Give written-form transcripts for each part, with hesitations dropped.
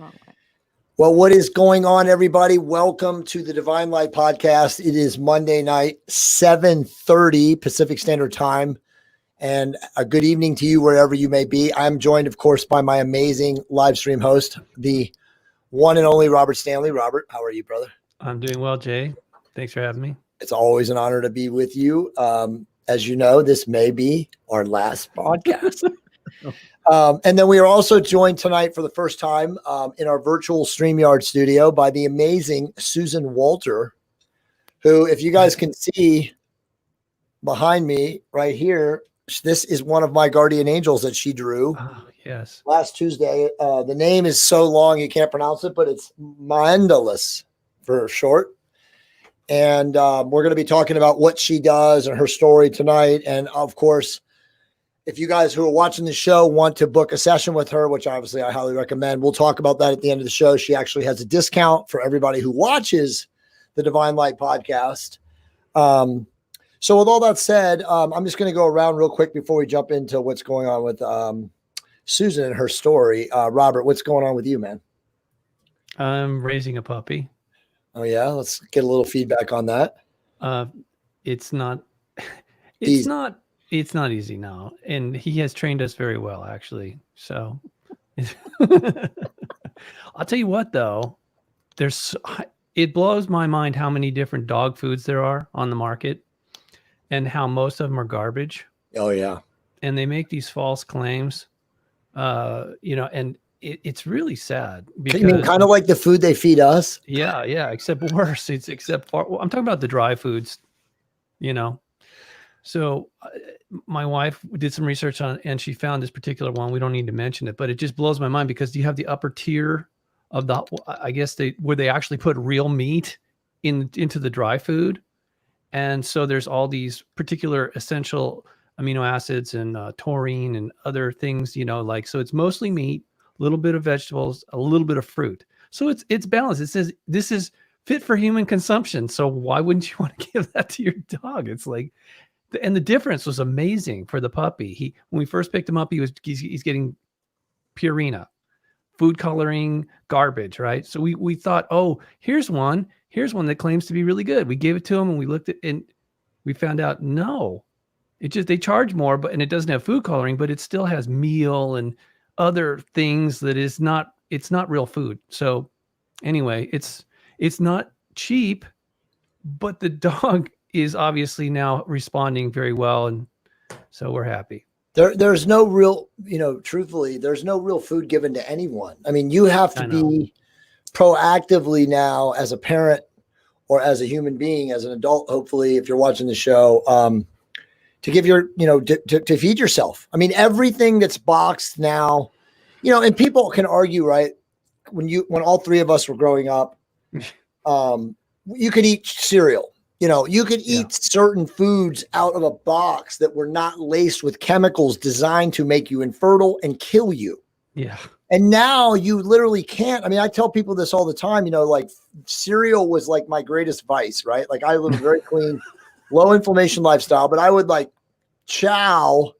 Wrong way. Well, what is going on, everybody? Welcome to the Divine Light Podcast. It is Monday night, 7:30 Pacific Standard Time. And a good evening to you wherever you may be. I'm joined, of course, by my amazing live stream host, the one and only Robert Stanley. Robert, how are you, brother? I'm doing well, Jay. Thanks for having me. It's always an honor to be with you. As you know, this may be our last podcast. And then we are also joined tonight for the first time in our virtual StreamYard studio by the amazing Susan Walter, who, if you guys can see behind me right here, this is one of my guardian angels that she drew. Oh, yes. Last Tuesday. The name is so long you can't pronounce it, but it's Mandalis for short. And we're going to be talking about what she does and her story tonight. And of course, if you guys who are watching the show want to book a session with her, which obviously I highly recommend, we'll talk about that at the end of the show. She actually has a discount for everybody who watches the Divine Light Podcast. So with all that said, I'm just going to go around real quick before we jump into what's going on with Susan and her story. Robert, what's going on with you, man? I'm raising a puppy. Oh, yeah? Let's get a little feedback on that. It's not easy now. And he has trained us very well, actually. So I'll tell you what, though, it blows my mind how many different dog foods there are on the market and how most of them are garbage. Oh, yeah. And they make these false claims, and it's really sad. Because, you mean kind of like the food they feed us? Yeah, except worse. I'm talking about the dry foods, So my wife did some research on it, and she found this particular one. We don't need to mention it, but it just blows my mind because you have the upper tier of where they actually put real meat into the dry food. And so there's all these particular essential amino acids and taurine and other things, so it's mostly meat, a little bit of vegetables, a little bit of fruit. So it's balanced. It says this is fit for human consumption. So why wouldn't you want to give that to your dog? It's like, and the difference was amazing for the puppy. When we first picked him up, he's getting Purina, food coloring, garbage, right? So we thought, oh, here's one that claims to be really good. We gave it to him and we looked at, and we found out, no, they charge more, and it doesn't have food coloring, but it still has meal and other things that it's not real food. So anyway, it's not cheap, but the dog is obviously now responding very well. And so we're happy. There's no real, truthfully, there's no real food given to anyone. I mean, you have to be proactively now as a parent or as a human being, as an adult, hopefully, if you're watching the show, to give to feed yourself. I mean, everything that's boxed now, and people can argue, right? When all three of us were growing up, you could eat cereal. You could eat certain foods out of a box that were not laced with chemicals designed to make you infertile and kill you. Yeah. And now you literally can't. I mean, I tell people this all the time, like cereal was like my greatest vice, right? Like I live a very clean, low inflammation lifestyle, but I would like chow,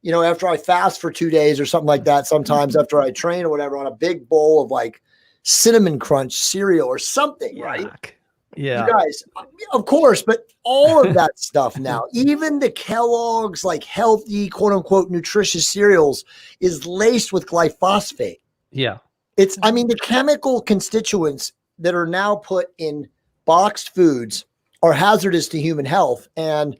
after I fast for 2 days or something like that. Sometimes after I train or whatever, on a big bowl of like cinnamon crunch cereal or something, Yuck. right? Yeah. You guys, of course, but all of that stuff now, even the Kellogg's like healthy, quote unquote, nutritious cereals is laced with glyphosate. Yeah. The chemical constituents that are now put in boxed foods are hazardous to human health. And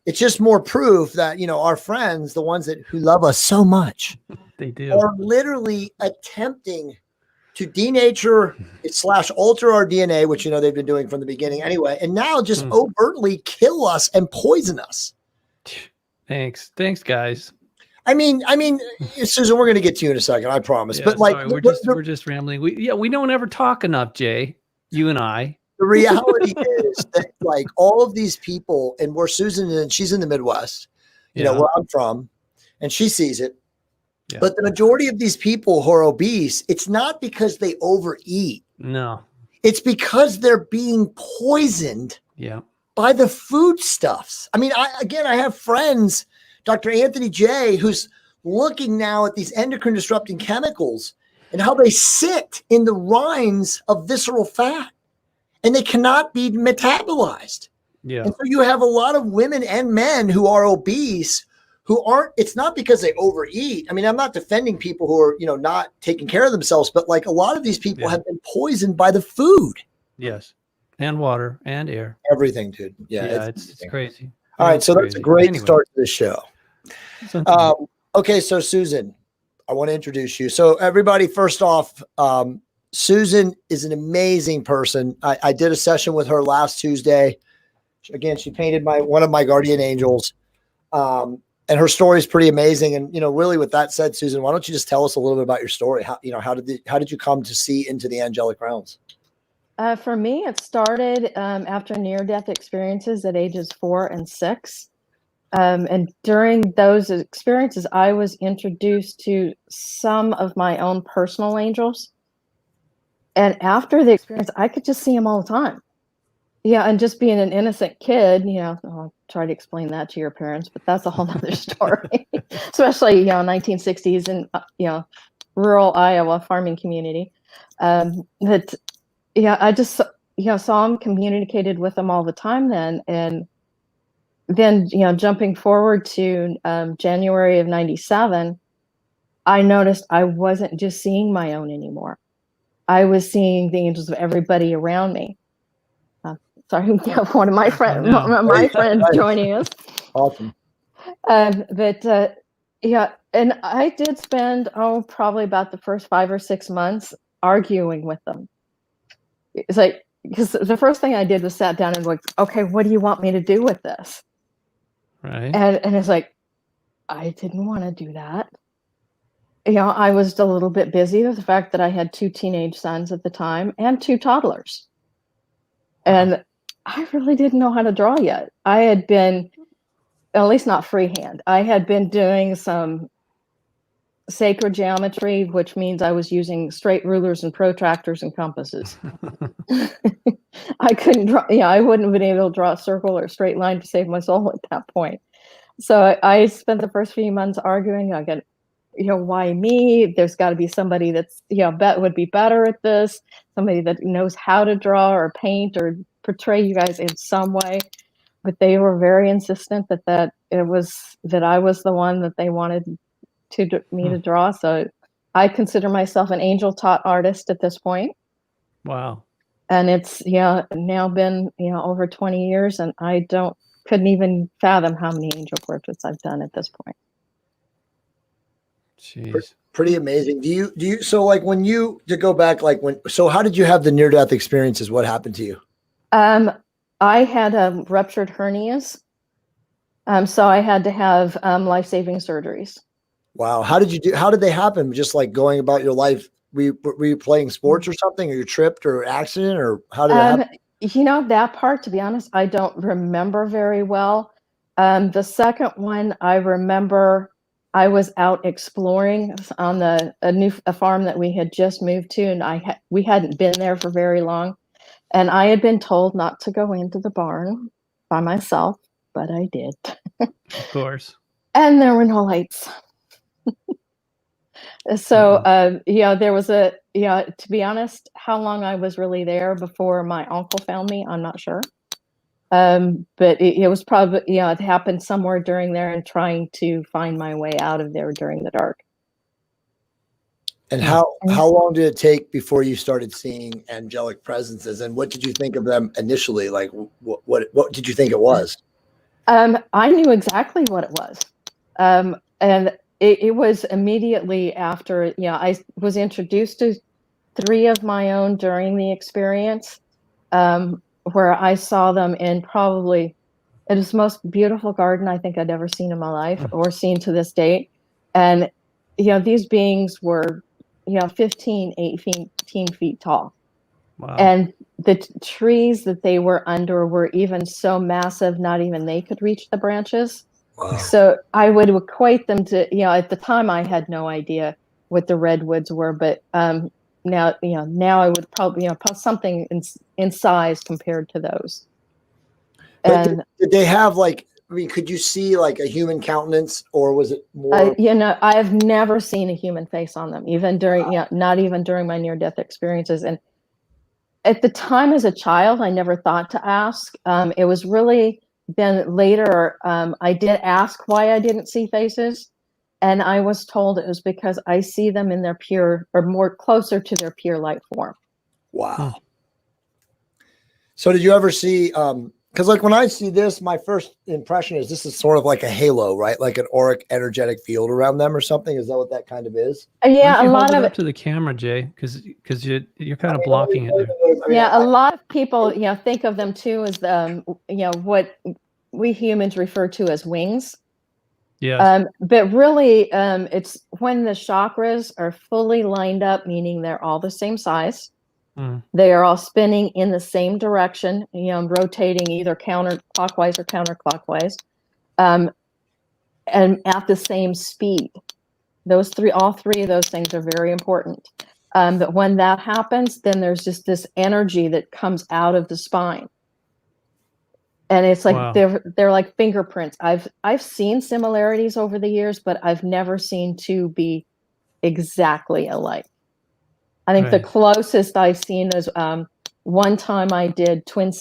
it's just more proof that, our friends, the ones who love us so much, they do, are literally attempting to denature / alter our DNA, which, they've been doing from the beginning anyway, and now just overtly kill us and poison us. Thanks, guys. I mean, Susan, we're going to get to you in a second, I promise. Yeah, but like, sorry, we're just rambling. We don't ever talk enough, Jay. You and I. The reality is that like all of these people, and where Susan is, she's in the Midwest, where I'm from, and she sees it. Yeah. But the majority of these people who are obese, it's not because they overeat. No. It's because they're being poisoned by the foodstuffs. I mean, I have friends, Dr. Anthony J., who's looking now at these endocrine disrupting chemicals and how they sit in the rinds of visceral fat and they cannot be metabolized. Yeah. And so you have a lot of women and men who are obese who aren't, it's not because they overeat. I mean, I'm not defending people who are, not taking care of themselves, but like a lot of these people have been poisoned by the food. Yes. And water and air. Everything, dude. Yeah. It's crazy. All right. So that's a great start to the show. Okay. So Susan, I want to introduce you. So everybody, first off, Susan is an amazing person. I did a session with her last Tuesday. Again, she painted one of my guardian angels. And her story is pretty amazing. And, really with that said, Susan, why don't you just tell us a little bit about your story? How did you come to see into the angelic realms? For me, it started after near-death experiences at ages 4 and 6. And during those experiences, I was introduced to some of my own personal angels. And after the experience, I could just see them all the time. Yeah, and just being an innocent kid, I'll try to explain that to your parents, but that's a whole other story. Especially, 1960s and, rural Iowa farming community. That, I just, saw them, communicated with them all the time then. And then, jumping forward to January of 97, I noticed I wasn't just seeing my own anymore. I was seeing the angels of everybody around me. Sorry, we have one of my friends, my friends joining us. Awesome. But and I did spend probably about the first 5 or 6 months arguing with them. It's like, because the first thing I did was sat down and like, okay, what do you want me to do with this? Right. And it's like, I didn't want to do that. I was a little bit busy with the fact that I had 2 teenage sons at the time and 2 toddlers. And I really didn't know how to draw yet. I had been, at least not freehand, I had been doing some sacred geometry, which means I was using straight rulers and protractors and compasses. I couldn't draw, I wouldn't have been able to draw a circle or a straight line to save my soul at that point. So I spent the first few months arguing. I got, why me? There's got to be somebody that's, would be better at this, somebody that knows how to draw or paint or portray you guys in some way. But they were very insistent that I was the one that they wanted me to draw. So I consider myself an angel taught artist at this point. Wow. And it's now been over 20 years, and I couldn't even fathom how many angel portraits I've done at this point. Jeez. Pretty amazing. Do you so like when you to go back so how did you have the near death experiences? What happened to you? I had ruptured hernias. So I had to have life-saving surgeries. Wow. How did they happen? Just like going about your life? Were you playing sports or something, or you tripped or accident, or how did it happen? That part, to be honest, I don't remember very well. The second one, I remember I was out exploring on a farm that we had just moved to, and we hadn't been there for very long. And I had been told not to go into the barn by myself, but I did. Of course. And there were no lights. So, there was to be honest, how long I was really there before my uncle found me, I'm not sure. But it was probably, it happened somewhere during there and trying to find my way out of there during the dark. And how long did it take before you started seeing angelic presences, and what did you think of them initially? Like what did you think it was? I knew exactly what it was. And it was immediately after, I was introduced to 3 of my own during the experience, where I saw them in probably, it was the most beautiful garden I think I'd ever seen in my life or seen to this date. And, these beings were, 15, 18 feet tall. Wow. And the trees that they were under were even so massive, not even they could reach the branches. Wow. So I would equate them to, at the time I had no idea what the redwoods were, but now I would probably, something in size compared to those. But did they have like I mean, could you see like a human countenance, or was it more? I have never seen a human face on them, even during, not even during my near-death experiences. And at the time as a child, I never thought to ask. It was really then later, I did ask why I didn't see faces. And I was told it was because I see them in their pure, or more closer to their pure light form. Wow. So did you ever see, because like when I see this, my first impression is this is sort of like a halo, right? Like an auric energetic field around them or something. Is that what that kind of is? Yeah, a lot of it up to the camera, Jay, because you're kind of blocking it there. Yeah, a lot of people, think of them too as what we humans refer to as wings. Yes. But really, it's when the chakras are fully lined up, meaning they're all the same size. They are all spinning in the same direction, rotating either counterclockwise or counterclockwise, and at the same speed. All three of those things are very important. But when that happens, then there's just this energy that comes out of the spine. And it's like, Wow. they're like fingerprints. I've seen similarities over the years, but I've never seen two be exactly alike. I think the closest I've seen is one time I did twin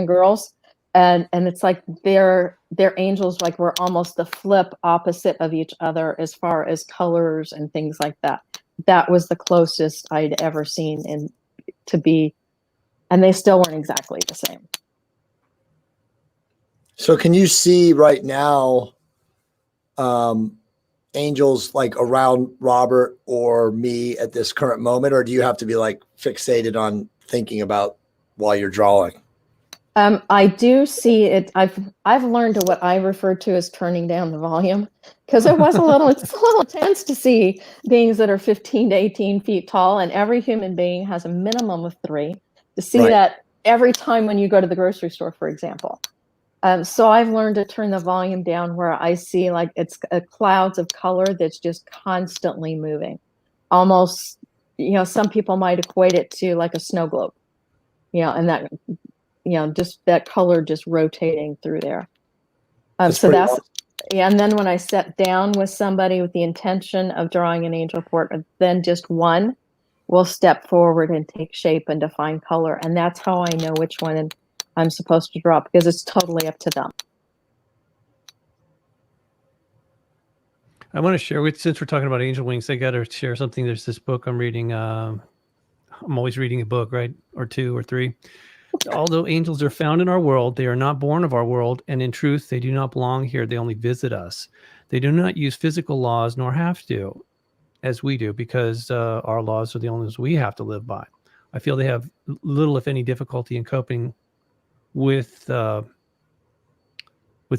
girls, and it's like their angels like were almost the flip opposite of each other as far as colors and things like that. That was the closest I'd ever seen and they still weren't exactly the same. So can you see right now angels like around Robert or me at this current moment, or do you have to be like fixated on thinking about while you're drawing? I do see it. I've learned to what I refer to as turning down the volume, because it's a little tense to see beings that are 15 to 18 feet tall, and every human being has a minimum of 3. To see that every time when you go to the grocery store, for example. So I've learned to turn the volume down where I see like it's clouds of color that's just constantly moving. Almost, some people might equate it to like a snow globe, and that, just that color just rotating through there. So that's awesome. Yeah. And then when I sit down with somebody with the intention of drawing an angel portrait, then just one will step forward and take shape and define color. And that's how I know which one I'm supposed to draw, because it's totally up to them. I want to share since we're talking about angel wings, I got to share something. There's this book I'm reading. I'm always reading a book, right? Or 2 or 3. Although angels are found in our world, they are not born of our world. And in truth, they do not belong here. They only visit us. They do not use physical laws, nor have to, as we do, because our laws are the only ones we have to live by. I feel they have little, if any, difficulty in coping with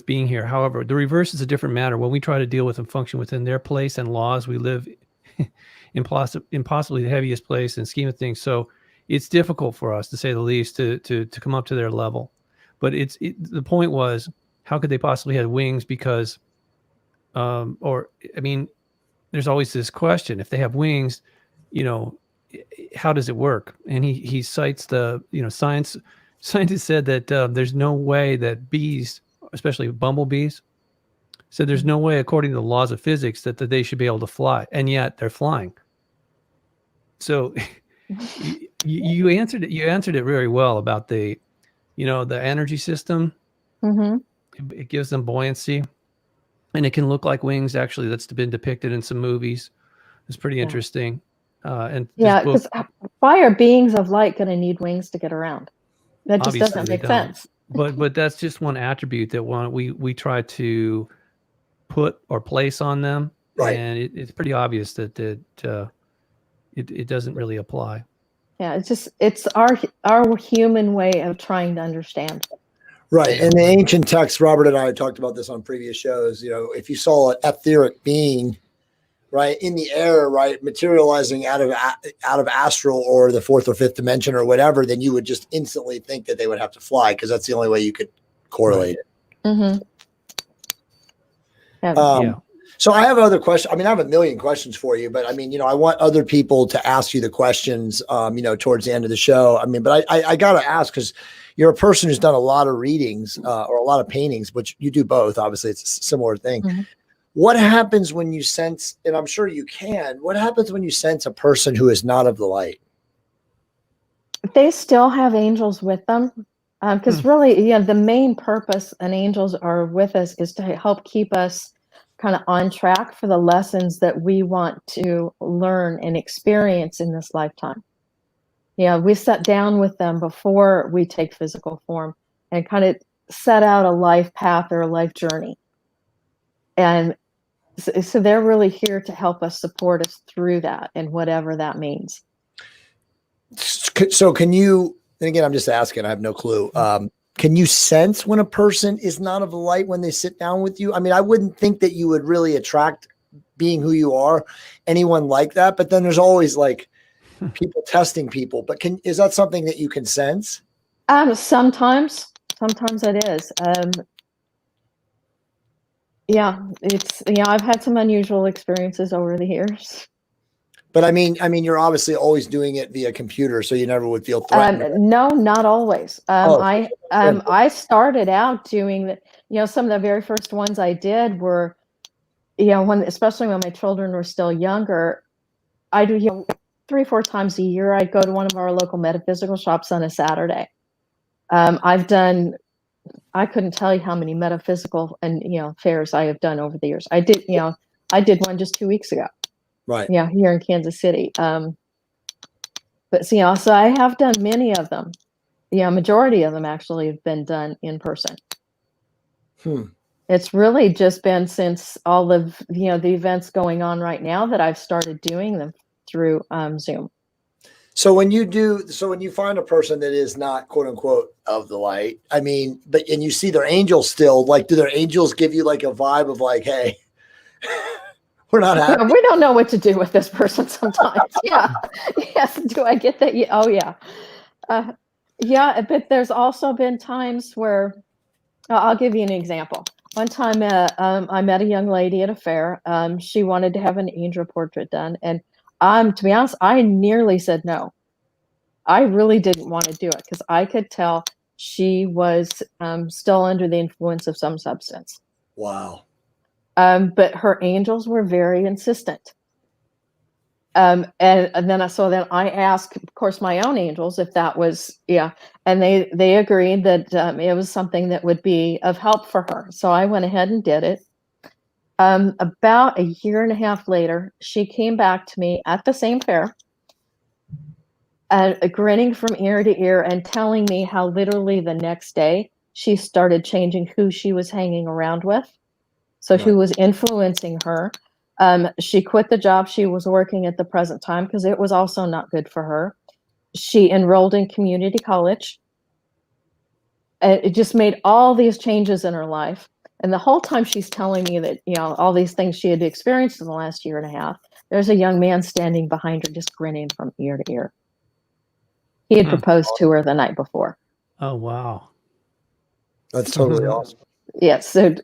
being here. However, the reverse is a different matter. When we try to deal with and function within their place and laws, we live in possibly the heaviest place and scheme of things. So it's difficult for us, to say the least, to come up to their level. But the point was, how could they possibly have wings? Because, there's always this question: if they have wings, how does it work? And he cites the, scientists said that there's no way that bees, especially bumblebees, said there's no way, according to the laws of physics, that they should be able to fly, and yet they're flying. So you answered it. You answered it very well about the energy system. Mm-hmm. It gives them buoyancy, and it can look like wings. Actually, that's been depicted in some movies. It's pretty interesting. Because why are beings of light going to need wings to get around? That just doesn't make sense. But that's just one attribute that we try to put or place on them, right? And it's pretty obvious that it doesn't really apply. Yeah, it's our human way of trying to understand. Right. In the ancient texts, Robert and I had talked about this on previous shows. If you saw an etheric being, right, in the air, right, materializing out of astral or the 4th or 5th dimension or whatever, then you would just instantly think that they would have to fly, because that's the only way you could correlate it. Mm-hmm. Yeah. So I have other questions. I mean, I have a million questions for you, but I mean, I want other people to ask you the questions, towards the end of the show. I mean, but I got to ask, because you're a person who's done a lot of readings or a lot of paintings, which you do both. Obviously, it's a similar thing. Mhm. What happens when you sense, and I'm sure you can, what happens when you sense a person who is not of the light? They still have angels with them. Because really, the main purpose and angels are with us is to help keep us kind of on track for the lessons that we want to learn and experience in this lifetime. We sat down with them before we take physical form and kind of set out a life path or a life journey. And so they're really here to help us, support us through that, and whatever that means. So can you, and again, I'm just asking, I have no clue. Can you sense when a person is not of the light when they sit down with you? I mean, I wouldn't think that you would really attract, being who you are, anyone like that. But then there's always like people testing people. But is that something that you can sense? Sometimes it is. It's, I've had some unusual experiences over the years. But I mean, you're obviously always doing it via computer, so you never would feel threatened. No, not always. I started out doing the, some of the very first ones I did were, especially when my children were still younger, I do, 3-4 times a year, I'd go to one of our local metaphysical shops on a Saturday. I couldn't tell you how many metaphysical and, fairs I have done over the years. I did one just 2 weeks ago. Right. Yeah, here in Kansas City. But so I have done many of them. Majority of them actually have been done in person. It's really just been since all of the events going on right now that I've started doing them through Zoom. So when you find a person that is not quote unquote of the light, I mean, and you see their angels still, like, do their angels give you like a vibe of like, hey, we're not happy? We don't know what to do with this person sometimes. Yeah. Yes. Do I get that? Yeah. Oh, yeah. But there's also been times where I'll give you an example. One time I met a young lady at a fair. She wanted to have an angel portrait done. And to be honest, I nearly said no. I really didn't want to do it because I could tell she was still under the influence of some substance. Wow. But her angels were very insistent. And then I asked, of course, my own angels if that was, and they agreed that it was something that would be of help for her. So I went ahead and did it. About a year and a half later, she came back to me at the same fair, grinning from ear to ear and telling me how literally the next day she started changing who she was hanging around with. So who was influencing her. She quit the job she was working at the present time because it was also not good for her. She enrolled in community college. It just made all these changes in her life. And the whole time she's telling me that, all these things she had experienced in the last year and a half, there's a young man standing behind her just grinning from ear to ear. He had proposed to her the night before. Oh, wow. That's totally awesome. Yes. So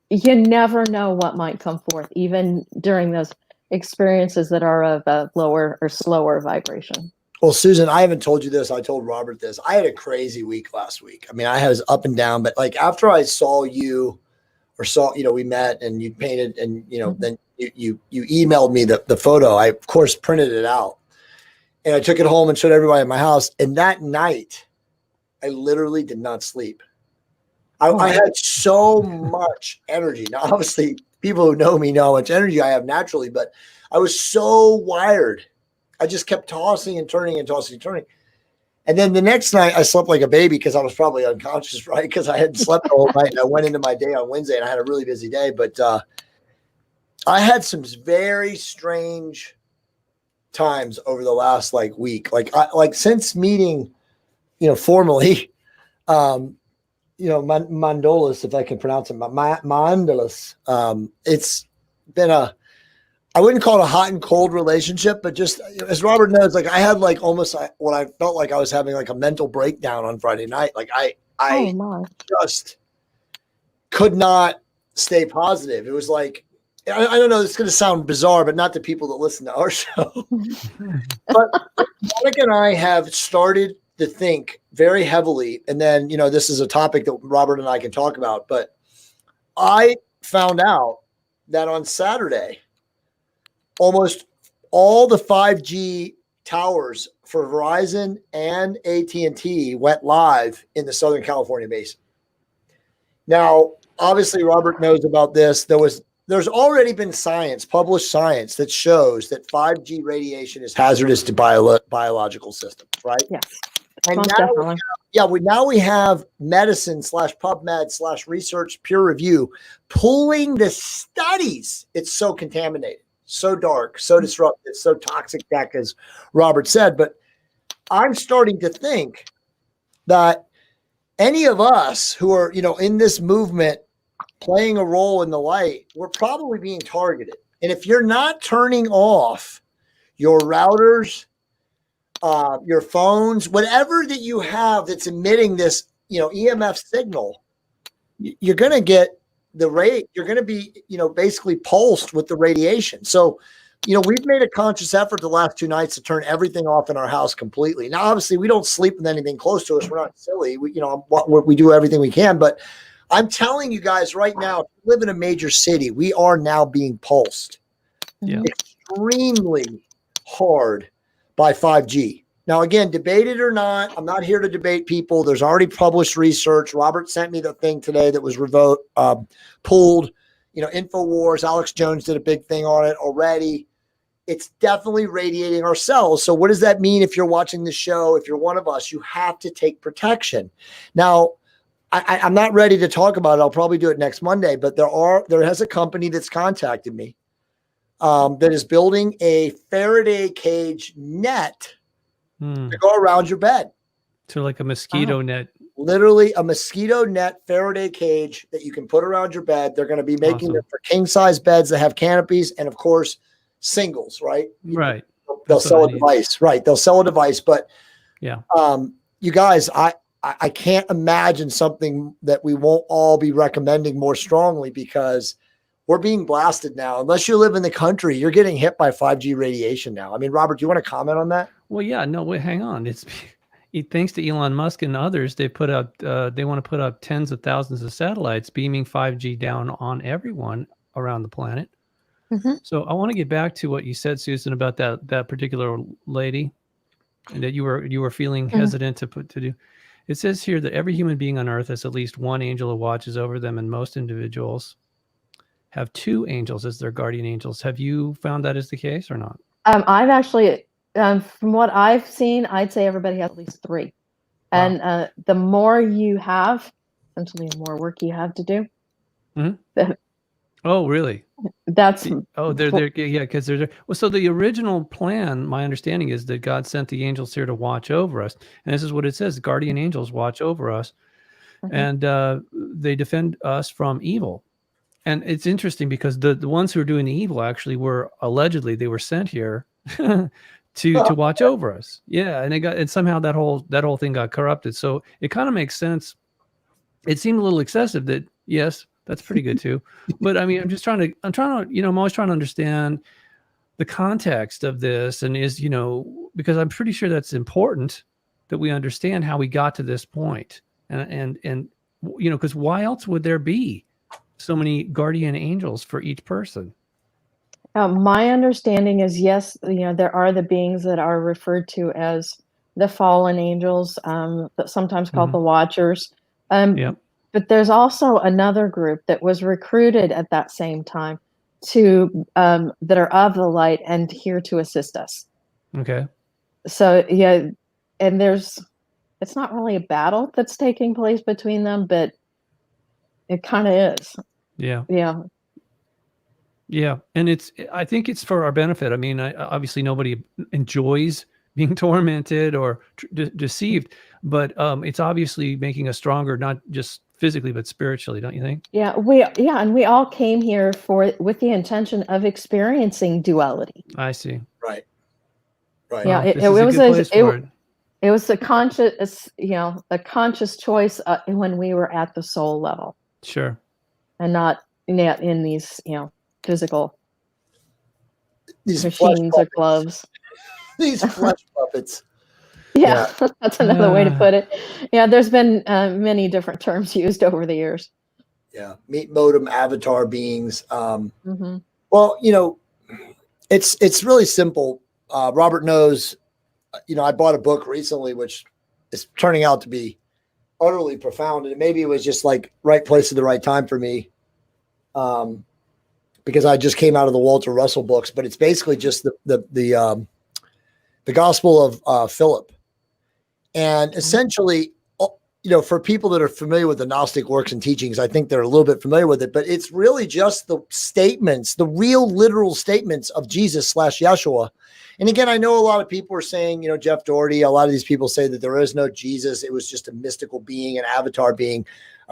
you never know what might come forth, even during those experiences that are of a lower or slower vibration. Well, Susan, I haven't told you this. I told Robert this. I had a crazy week last week. I mean, I was up and down, but like after I saw you we met and you painted and, then you emailed me the photo. I, of course, printed it out and I took it home and showed everybody at my house. And that night, I literally did not sleep. I had so much energy. Now, obviously, people who know me know how much energy I have naturally, but I was so wired. I just kept tossing and turning and tossing and turning. And then the next night, I slept like a baby because I was probably unconscious, right? Because I hadn't slept the whole night. And I went into my day on Wednesday and I had a really busy day. But I had some very strange times over the last week. Like since meeting, formally, Mandolas, if I can pronounce it, Mandolas. It's been I wouldn't call it a hot and cold relationship, but just as Robert knows, I had almost what I felt like I was having a mental breakdown on Friday night. I just could not stay positive. It was like I don't know, it's going to sound bizarre, but not to people that listen to our show. But Monica and I have started to think very heavily, and then, this is a topic that Robert and I can talk about, but I found out that on Saturday, almost all the 5G towers for Verizon and AT&T went live in the Southern California basin. Now, obviously, Robert knows about this. There's already been published science that shows that 5G radiation is hazardous to biological systems, right? Yes, And most now, definitely. now we have medicine /PubMed /research peer review pulling the studies. It's so contaminated, so dark, so disruptive, so toxic, as Robert said. But I'm starting to think that any of us who are, in this movement playing a role in the light, we're probably being targeted. And if you're not turning off your routers, your phones, whatever that you have that's emitting this, EMF signal, you're going to get the rate. You're going to be, basically pulsed with the radiation. So, we've made a conscious effort the last 2 nights to turn everything off in our house completely. Now, obviously, we don't sleep with anything close to us. We're not silly. We do everything we can. But I'm telling you guys right now, if you live in a major city, we are now being pulsed extremely hard by 5G. Now, again, debate it or not, I'm not here to debate people. There's already published research. Robert sent me the thing today that was pulled. InfoWars, Alex Jones did a big thing on it already. It's definitely radiating our cells. So what does that mean if you're watching the show? If you're one of us, you have to take protection. Now, I'm not ready to talk about it. I'll probably do it next Monday, but there has a company that's contacted me that is building a Faraday cage net to go around your bed. So like a mosquito net. Literally a mosquito net Faraday cage that you can put around your bed. They're going to be making them for king size beds that have canopies and, of course, singles, right? Right. They'll sell a device. Right. They'll sell a device. But yeah, you guys, I can't imagine something that we won't all be recommending more strongly, because we're being blasted now. Unless you live in the country, you're getting hit by 5G radiation now. I mean, Robert, do you want to comment on that? Well, yeah, no, wait, hang on. It's thanks to Elon Musk and others, they put up, they want to put up tens of thousands of satellites beaming 5G down on everyone around the planet. So I want to get back to what you said, Susan, about that particular lady, and that you were feeling hesitant to do. It says here that every human being on earth has at least one angel who watches over them, and most individuals have 2 angels as their guardian angels. Have you found that is the case or not? I've actually, from what I've seen, I'd say everybody has at least 3. Wow. And the more you have, essentially the more work you have to do. Oh, really? That's they're yeah, because they're well. So the original plan, my understanding is that God sent the angels here to watch over us, and this is what it says: guardian angels watch over us, and they defend us from evil. And it's interesting because the ones who are doing the evil actually were allegedly they were sent here to watch over us. Yeah, and somehow that whole thing got corrupted. So it kind of makes sense. It seemed a little excessive that yes. That's pretty good too. But I mean, I'm always trying to understand the context of this, and because I'm pretty sure that's important that we understand how we got to this point. And because why else would there be so many guardian angels for each person? My understanding is, yes, there are the beings that are referred to as the fallen angels, sometimes called the Watchers. But there's also another group that was recruited at that same time that are of the light and here to assist us. Okay. So yeah, and it's not really a battle that's taking place between them, but it kind of is. Yeah. Yeah. Yeah. And I think it's for our benefit. I mean, obviously nobody enjoys being tormented or deceived, but it's obviously making us stronger, not just physically but spiritually, don't you think? Yeah, and we all came here with the intention of experiencing duality. I see. Right. Yeah, it was a conscious choice when we were at the soul level. Sure. And not in these physical These machines or gloves. These flesh puppets. Yeah, that's another way to put it. Yeah, there's been many different terms used over the years. Yeah, meat modem avatar beings. Mm-hmm. Well, it's really simple. Robert knows. I bought a book recently, which is turning out to be utterly profound, and maybe it was just like right place at the right time for me, because I just came out of the Walter Russell books. But it's basically just the Gospel of Philip, and essentially, for people that are familiar with the Gnostic works and teachings, I think they're a little bit familiar with it. But it's really just the statements, the real literal statements of Jesus / Yeshua. And again, I know a lot of people are saying, Jeff Doherty, a lot of these people say that there is no Jesus. It was just a mystical being, an avatar being,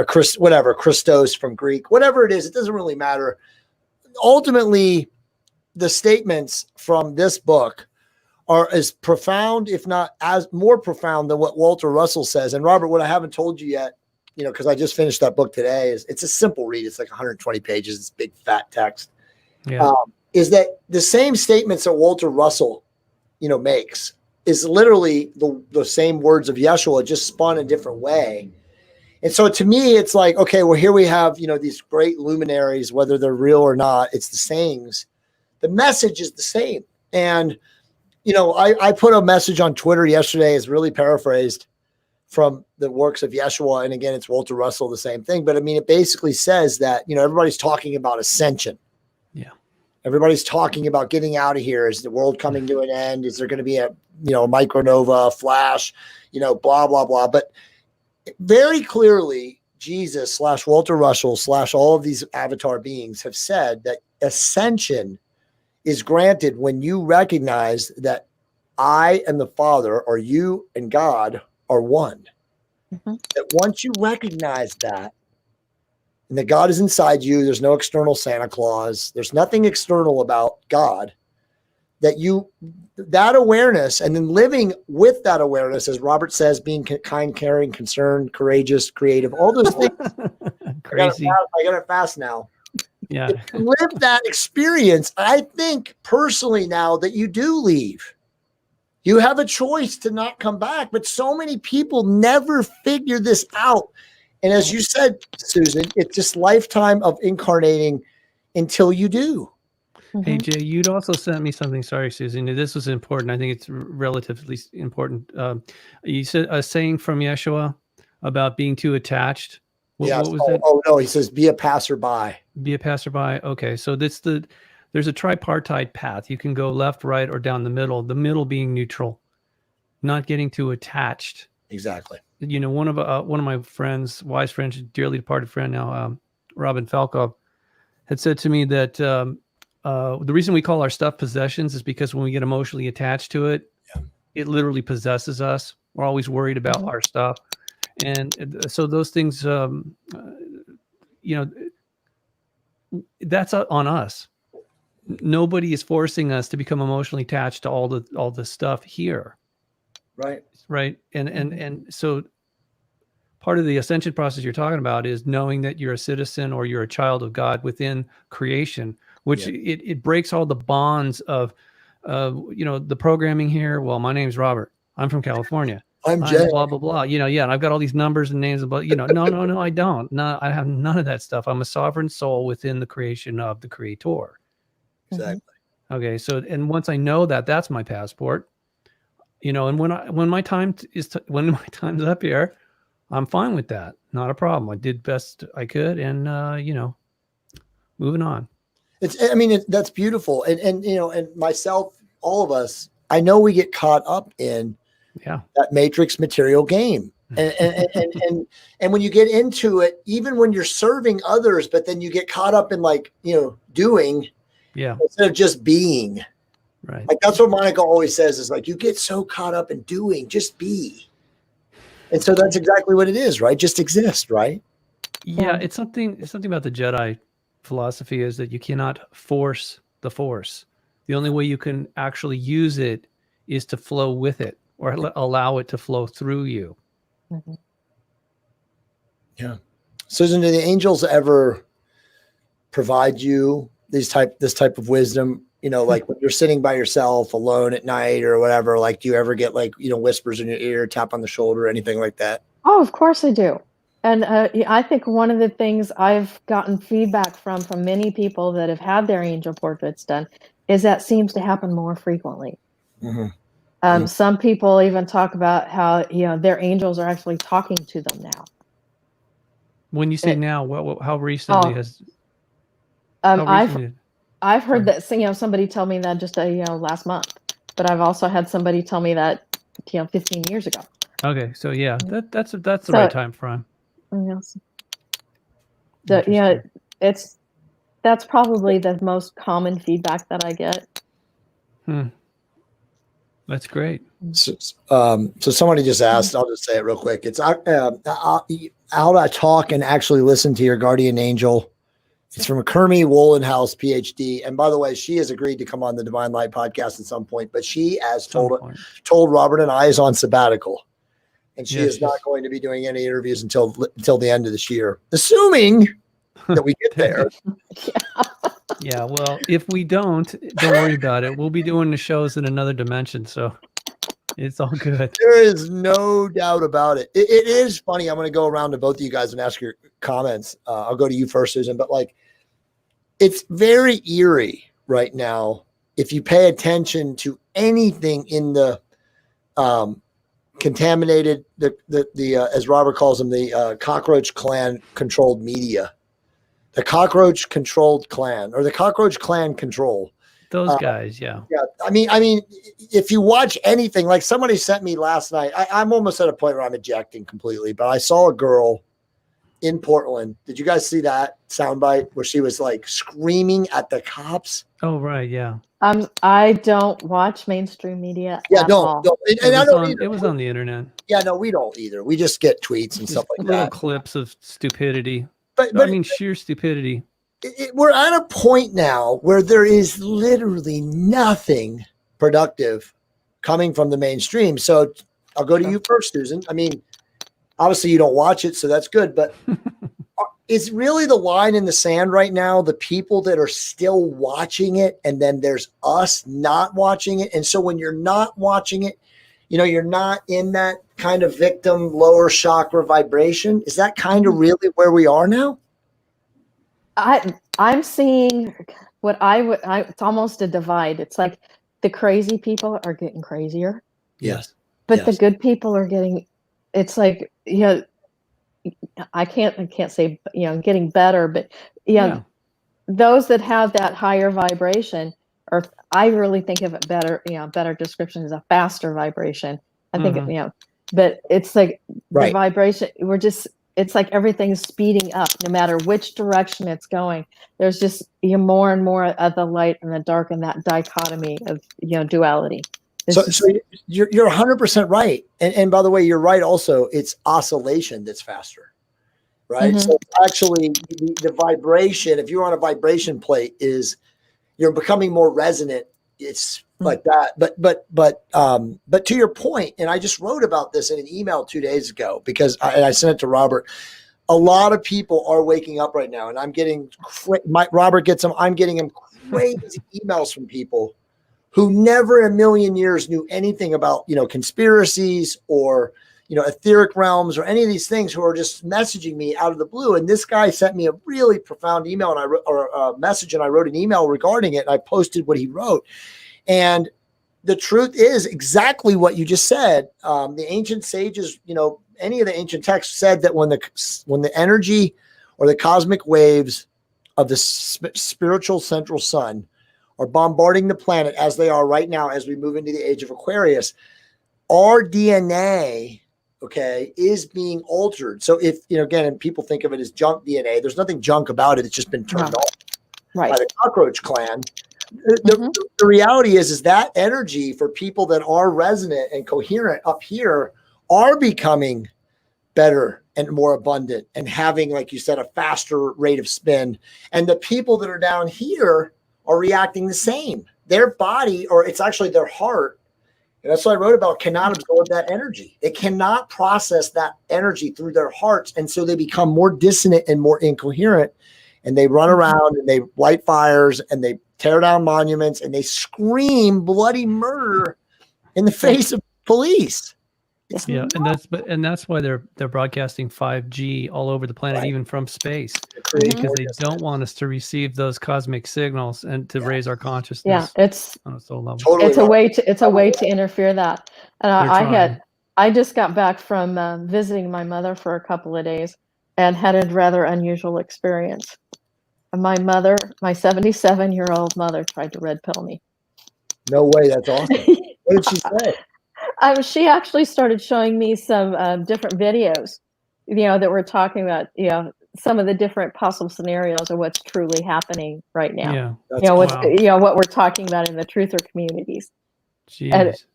Christos from Greek, whatever it is, it doesn't really matter. Ultimately, the statements from this book are as profound, if not as more profound than what Walter Russell says. And Robert, what I haven't told you yet, because I just finished that book today, is it's a simple read. It's like 120 pages. It's big fat text. Yeah. Is that the same statements that Walter Russell, makes is literally the same words of Yeshua, just spun a different way. And so to me, it's like, okay, well, here we have, these great luminaries, whether they're real or not, it's the sayings. The message is the same. And, I put a message on Twitter yesterday, is really paraphrased from the works of Yeshua. And again, it's Walter Russell, the same thing. But I mean, it basically says that, everybody's talking about ascension. Yeah. Everybody's talking about getting out of here. Is the world coming to an end? Is there going to be a micronova flash, blah, blah, blah. But very clearly, Jesus / Walter Russell / all of these avatar beings have said that ascension is granted when you recognize that I and the Father, or you and God, are one. Mm-hmm. That once you recognize that, and that God is inside you, there's no external Santa Claus, there's nothing external about God, that awareness, and then living with that awareness, as Robert says, being kind, caring, concerned, courageous, creative, all those things. Crazy. I got it fast now. Yeah. Live that experience. I think personally now that you do leave, you have a choice to not come back, but so many people never figure this out. And as you said, Susan, it's just lifetime of incarnating until you do. Hey, Jay, you'd also sent me something. Sorry, Susan. This was important. I think it's relatively important. You said a saying from Yeshua about being too attached. What was that? Oh, no. He says, be a passerby. Be a passerby. Okay. So there's a tripartite path. You can go left, right, or down the middle being neutral, not getting too attached. Exactly. One of my friends, wise friends, dearly departed friend now, Robin Falco, had said to me that the reason we call our stuff possessions is because when we get emotionally attached to it, it literally possesses us. We're always worried about our stuff. And so those things, that's on us. Nobody is forcing us to become emotionally attached to all the stuff here. Right. And so part of the ascension process you're talking about is knowing that you're a citizen or you're a child of God within creation, which it breaks all the bonds of, the programming here. Well, my name's Robert. I'm from California. I'm Jay. Blah, blah, blah. And I've got all these numbers and names, but no, I don't. No, I have none of that stuff. I'm a sovereign soul within the creation of the Creator. Exactly. Okay. So, and once I know that, that's my passport. And when my time's up here, I'm fine with that. Not a problem. I did best I could, and moving on. That's beautiful, and myself, all of us. I know we get caught up in that matrix material game, and when you get into it, even when you're serving others, but then you get caught up in doing, instead of just being. Right. Like that's what Monica always says is like, you get so caught up in doing, just be. And so that's exactly what it is, right? Just exist, right? Yeah. It's something about the Jedi philosophy is that you cannot force the Force. The only way you can actually use it is to flow with it or allow it to flow through you. Mm-hmm. Yeah. Susan, do the angels ever provide you, this type of wisdom? Like when you're sitting by yourself alone at night or whatever, like, do you ever get like, whispers in your ear, tap on the shoulder, anything like that? Oh, of course I do. And I think one of the things I've gotten feedback from many people that have had their angel portraits done is that seems to happen more frequently. Mm-hmm. Some people even talk about how, their angels are actually talking to them now. When you say now, how recently has? I've heard that, somebody tell me that just last month, but I've also had somebody tell me that 15 years ago. Okay, so yeah, that's the right time frame. Yes. That's probably the most common feedback that I get. That's great. So somebody just asked, I'll just say it real quick. It's how do I talk and actually listen to your guardian angel? It's from Kermie Wollenhouse, PhD. And by the way, she has agreed to come on the Divine Light podcast at some point, but she has told Robert and I is on sabbatical. And she is not going to be doing any interviews until the end of this year, assuming that we get there. Yeah, well, if we don't worry about it. We'll be doing the shows in another dimension, so it's all good. There is no doubt about it. It is funny. I'm going to go around to both of you guys and ask your comments. I'll go to you first, Susan, but like, it's very eerie right now. If you pay attention to anything in the contaminated, the as Robert calls them, the cockroach clan controlled media, the cockroach controlled clan, or the cockroach clan control. Those guys, yeah. I mean, if you watch anything, like somebody sent me last night, I'm almost at a point where I'm ejecting completely, but I saw a girl in Portland. Did you guys see that soundbite where she was like screaming at the cops? Oh, right. Yeah. I don't watch mainstream media. Yeah, don't. It was on the internet. Yeah, no, we don't either. We just get tweets and stuff like little that. Clips of stupidity. But I mean, sheer stupidity. We're at a point now where there is literally nothing productive coming from the mainstream. So I'll go to you first, Susan. I mean, obviously you don't watch it, so that's good. But is really the line in the sand right now, the people that are still watching it, and then there's us not watching it. And so when you're not watching it, you're not in that kind of victim lower chakra vibration. Is that kind of really where we are now? I'm seeing what it's almost a divide. It's like the crazy people are getting crazier. Yes. But the good people are getting, it's like, I can't say, getting better, but those that have that higher vibration, or I really think of it better, better description is a faster vibration. I think, but it's like the vibration, it's like everything's speeding up no matter which direction it's going. There's just more and more of the light and the dark, and that dichotomy of, duality. So you're 100% right. And by the way, you're right. Also, it's oscillation that's faster, right? So actually the vibration, if you're on a vibration plate, is you're becoming more resonant. It's like that. But to your point, and I just wrote about this in an email 2 days ago because I sent it to Robert. A lot of people are waking up right now, and I'm getting Robert gets them. I'm getting him crazy emails from people who never in a million years knew anything about, conspiracies or, etheric realms or any of these things, who are just messaging me out of the blue. And this guy sent me a really profound email or a message, and I wrote an email regarding it, and I posted what he wrote. And the truth is exactly what you just said. The ancient sages, any of the ancient texts said that when the energy or the cosmic waves of the spiritual central sun are bombarding the planet as they are right now, as we move into the age of Aquarius, our DNA, is being altered. So if, again, and people think of it as junk DNA, there's nothing junk about it. It's just been turned off by the cockroach clan. The reality is that energy for people that are resonant and coherent up here are becoming better and more abundant and having, like you said, a faster rate of spin. And the people that are down here are reacting the same. Their body, or it's actually their heart, and that's what I wrote about, cannot absorb that energy. They cannot process that energy through their hearts. And so they become more dissonant and more incoherent. and they run around and they light fires and they tear down monuments and they scream bloody murder in the face of police. It's Yeah, and that's why they're broadcasting 5G all over the planet, even from space, because they don't want us to receive those cosmic signals and to raise our consciousness. Yeah, it's on a soul level. Totally it's a way to interfere that. And I just got back from visiting my mother for a couple of days and had a rather unusual experience. My 77-year-old mother, tried to red pill me. No way, that's awesome. What did she say? She actually started showing me some different videos, that were talking about, some of the different possible scenarios of what's truly happening right now. Yeah, What we're talking about in the truther communities. Jeez.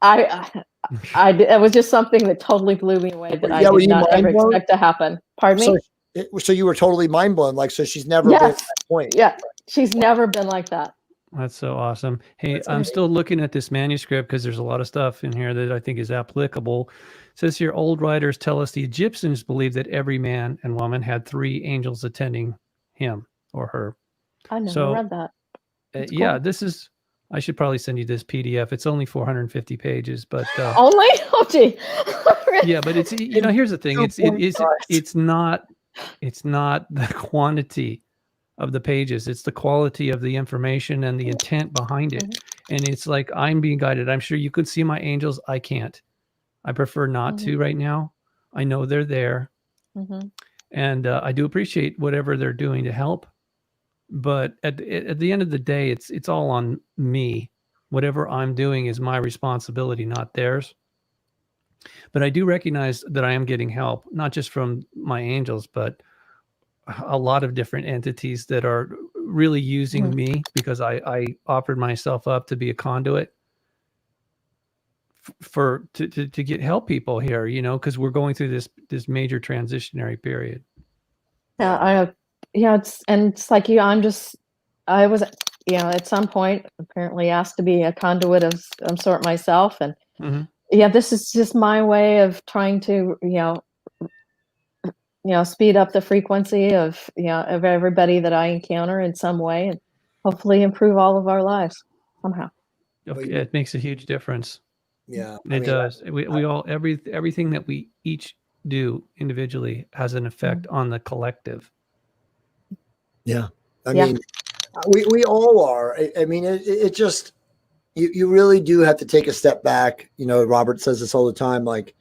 And it was just something that totally blew me away that I did not ever expect to happen. Pardon me? So you were totally mind blown. Like, so she's never been at that point. Yeah, she's never been like that. That's so awesome. Hey, I'm still looking at this manuscript because there's a lot of stuff in here that I think is applicable. It says here, old writers tell us the Egyptians believed that every man and woman had 3 angels attending him or her. I never read that. Yeah, this is, I should probably send you this PDF. It's only 450 pages, but only? Oh, gee. Yeah, but it's, here's the thing. It's not the quantity of the pages. It's the quality of the information and the intent behind it. And it's like, I'm being guided. I'm sure you could see my angels. I can't. I prefer not to right now. I know they're there. And I do appreciate whatever they're doing to help. But at the end of the day, it's all on me. Whatever I'm doing is my responsibility, not theirs. But I do recognize that I am getting help, not just from my angels, but a lot of different entities that are really using me because I offered myself up to be a conduit to help people here, because we're going through this major transitionary period. It's like I was, at some point apparently asked to be a conduit of some sort myself, and this is just my way of trying to speed up the frequency of everybody that I encounter in some way, and hopefully improve all of our lives somehow. Okay, it makes a huge difference. Yeah, it does. We all everything that we each do individually has an effect on the collective. Yeah, I mean, we all are. I mean, it just you really do have to take a step back. Robert says this all the time. Like,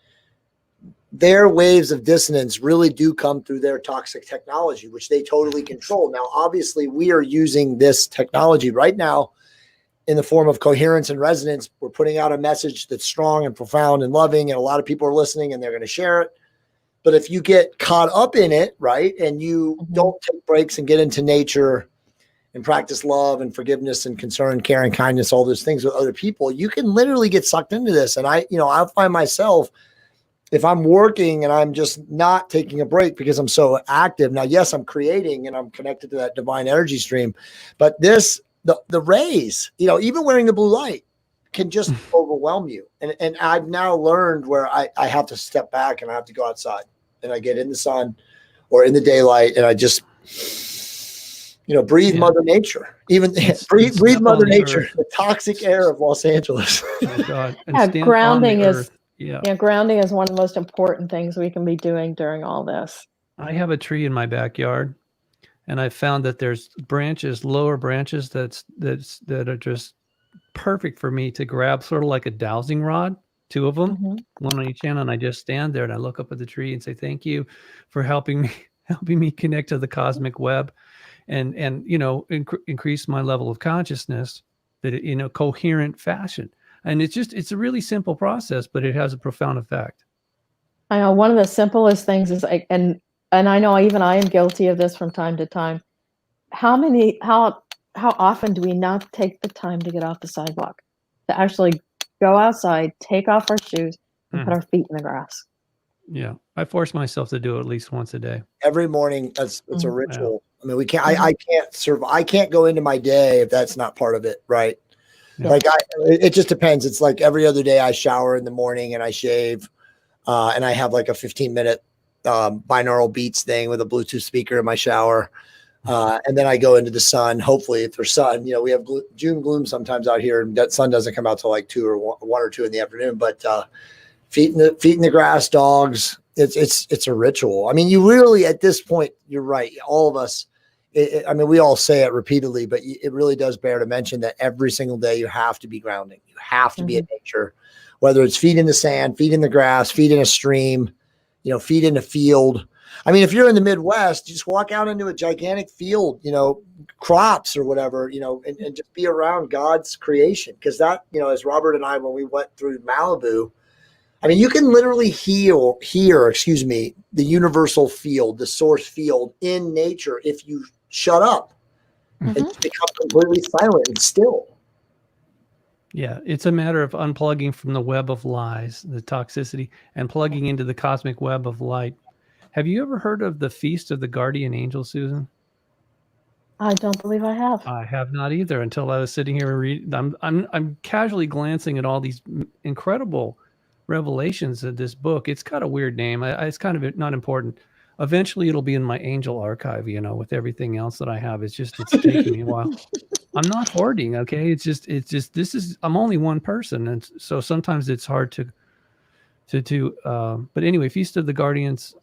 their waves of dissonance really do come through their toxic technology, which they totally control. Now, obviously, we are using this technology right now in the form of coherence and resonance. We're putting out a message that's strong and profound and loving, and a lot of people are listening and they're going to share it. But if you get caught up in it, right, and you don't take breaks and get into nature and practice love and forgiveness and concern, care, and kindness, all those things with other people, you can literally get sucked into this. And I find myself, if I'm working and I'm just not taking a break because I'm so active. Now, yes, I'm creating and I'm connected to that divine energy stream, but the rays, even wearing the blue light can just overwhelm you. And I've now learned where I have to step back and I have to go outside and I get in the sun or in the daylight and I just, breathe Mother Nature, even breathe Mother Nature, the toxic air of Los Angeles. Oh God. Grounding is, grounding is one of the most important things we can be doing during all this. I have a tree in my backyard, and I found that there's lower branches that are just perfect for me to grab, sort of like a dowsing rod, 2 of them, one on each hand, and I just stand there and I look up at the tree and say, thank you for helping me connect to the cosmic web and increase my level of consciousness in a coherent fashion. And it's a really simple process, but it has a profound effect. I know one of the simplest things is and I know even I am guilty of this from time to time. How often do we not take the time to get off the sidewalk, to actually go outside, take off our shoes, and put our feet in the grass? Yeah, I force myself to do it at least once a day. Every morning, it's a ritual. I mean, we can't. I can't survive. I can't go into my day if that's not part of it, right? Yeah. Like it just depends. It's like every other day I shower in the morning and I shave, and I have like a 15-minute binaural beats thing with a Bluetooth speaker in my shower. And then I go into the sun. Hopefully, if there's sun, we have June gloom sometimes out here, and that sun doesn't come out till like 1 or 2 in the afternoon. But feet in the grass, dogs. It's a ritual. I mean, you really at this point, you're right. All of us. We all say it repeatedly, but it really does bear to mention that every single day you have to be grounding. You have to be in nature, whether it's feet in the sand, feet in the grass, feet in a stream, feet in a field. I mean, if you're in the Midwest, just walk out into a gigantic field, crops or whatever, and just be around God's creation. Because that, as Robert and I, when we went through Malibu, I mean, you can literally hear, the universal field, the source field in nature if you shut up and become completely silent and still. Yeah, it's a matter of unplugging from the web of lies, the toxicity, and plugging into the cosmic web of light. Have you ever heard of the Feast of the Guardian Angel, Susan? I don't believe I have. I have not either until I was sitting here and reading. I'm casually glancing at all these incredible revelations of this book. It's got a weird name. It's kind of not important. Eventually, it'll be in my angel archive, with everything else that I have. It's taking me a while. I'm not hoarding, okay? It's just I'm only one person, and so sometimes it's hard to but anyway, Feast of the Guardians.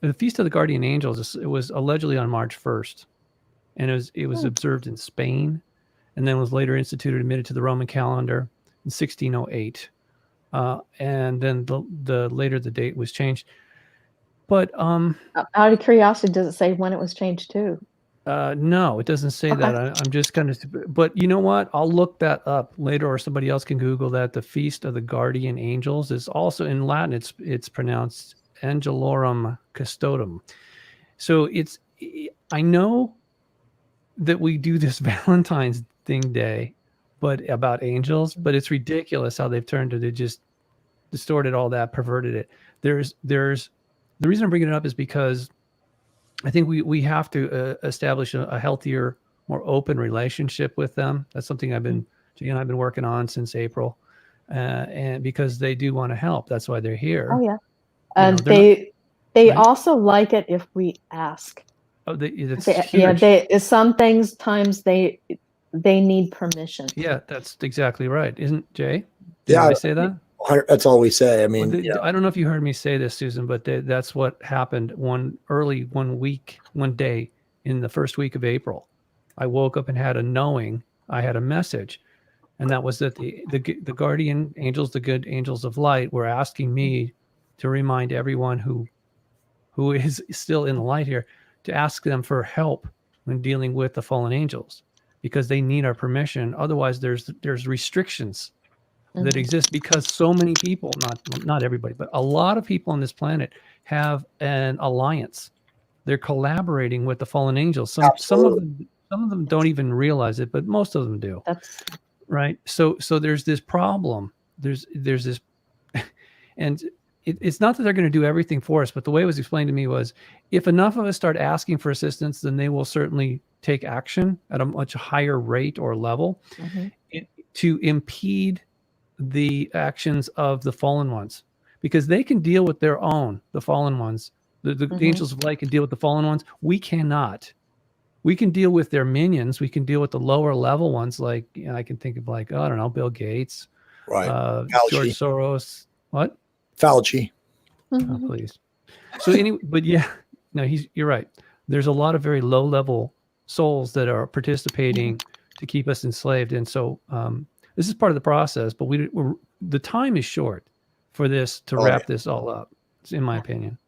The Feast of the Guardian Angels, it was allegedly on March 1st, and it was observed in Spain, and then was later admitted to the Roman calendar in 1608, and then the date was changed. But out of curiosity, does it say when it was changed to? No, it doesn't say that. I'm just kind of, but you know what? I'll look that up later, or somebody else can Google that. The Feast of the Guardian Angels is also in Latin. It's pronounced Angelorum Custodum. So I know that we do this Valentine's Day, but about angels, but it's ridiculous how they've turned it. They just distorted all that, perverted it. There's the reason I'm bringing it up is because I think we have to establish a healthier, more open relationship with them. That's something Gina and I've been working on since April, and because they do want to help. That's why they're here. Oh yeah, and they also like it if we ask. Oh, that's huge. Some times they need permission. Yeah, that's exactly right, isn't Jay? Did I say that? That's all we say. I mean, I don't know if you heard me say this, Susan, but that's what happened one day in the first week of April. I woke up and had a knowing. I had a message, and that was that the guardian angels, the good angels of light, were asking me to remind everyone who is still in the light here to ask them for help when dealing with the fallen angels, because they need our permission. Otherwise, there's restrictions that exist because so many people, not everybody, but a lot of people on this planet have an alliance. They're collaborating with the fallen angels. Some of them don't even realize it, but most of them do. That's right. So there's this problem. There's this, and it's not that they're going to do everything for us, but the way it was explained to me was, if enough of us start asking for assistance, then they will certainly take action at a much higher rate or level to impede the actions of the fallen ones, because they can deal with their own, the fallen ones. The angels of light can deal with the fallen ones. We cannot. We can deal with their minions. We can deal with the lower level ones, like I can think of, like, I don't know, Bill Gates, right? George Soros. What? Fauci. Oh, please. So anyway, but yeah, no, you're right. There's a lot of very low level souls that are participating to keep us enslaved, and so this is part of the process. But the time is short for this to wrap this all up, in my opinion.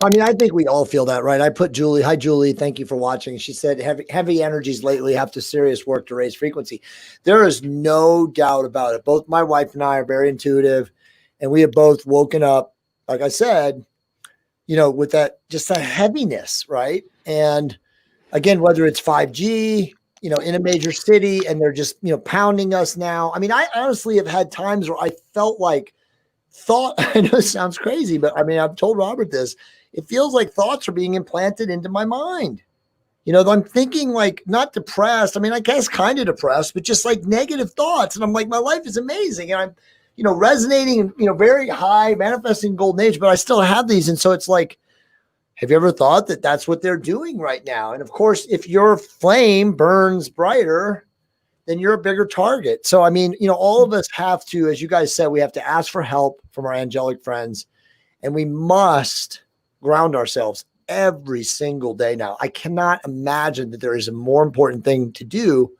I mean, I think we all feel that, right? I put Julie. Hi, Julie. Thank you for watching. She said heavy energies lately have to serious work to raise frequency. There is no doubt about it. Both my wife and I are very intuitive, and we have both woken up, like I said, with that heaviness, right? And again, whether it's 5G, in a major city, and they're just, pounding us now. I mean, I honestly have had times where I felt like I know it sounds crazy, but I mean, I've told Robert this. It feels like thoughts are being implanted into my mind. I'm thinking, like, not depressed. I mean, I guess kind of depressed, but just like negative thoughts. And I'm like, my life is amazing. And I'm, resonating, very high, manifesting golden age, but I still have these. And so it's like, have you ever thought that that's what they're doing right now? And of course, if your flame burns brighter, then you're a bigger target. So, I mean, all of us have to, as you guys said, we have to ask for help from our angelic friends, and we must ground ourselves every single day now. I cannot imagine that there is a more important thing to do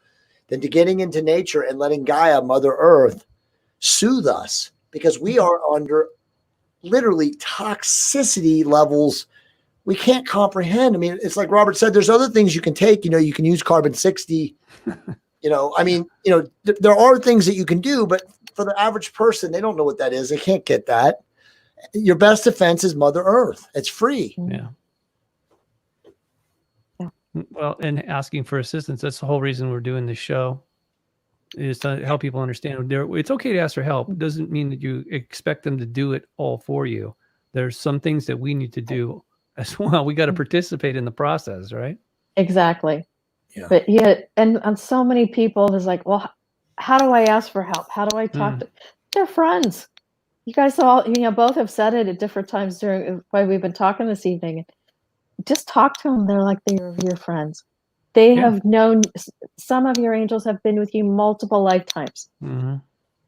than to getting into nature and letting Gaia, Mother Earth, soothe us, because we are under literally toxicity levels we can't comprehend. I mean, it's like Robert said, there's other things you can take. You can use carbon 60. I mean, there are things that you can do, but for the average person, they don't know what that is. They can't get that. Your best defense is Mother Earth. It's free. Yeah. Well, and asking for assistance. That's the whole reason we're doing this show, is to help people understand it's okay to ask for help. It doesn't mean that you expect them to do it all for you. There's some things that we need to do as well. We got to participate in the process, right? Exactly. Yeah. But and so many people is like, well, how do I ask for help? How do I talk to their friends? You guys all, both have said it at different times during why we've been talking this evening. Just talk to them. They're like they're your friends. They have known, some of your angels have been with you multiple lifetimes. Mm-hmm.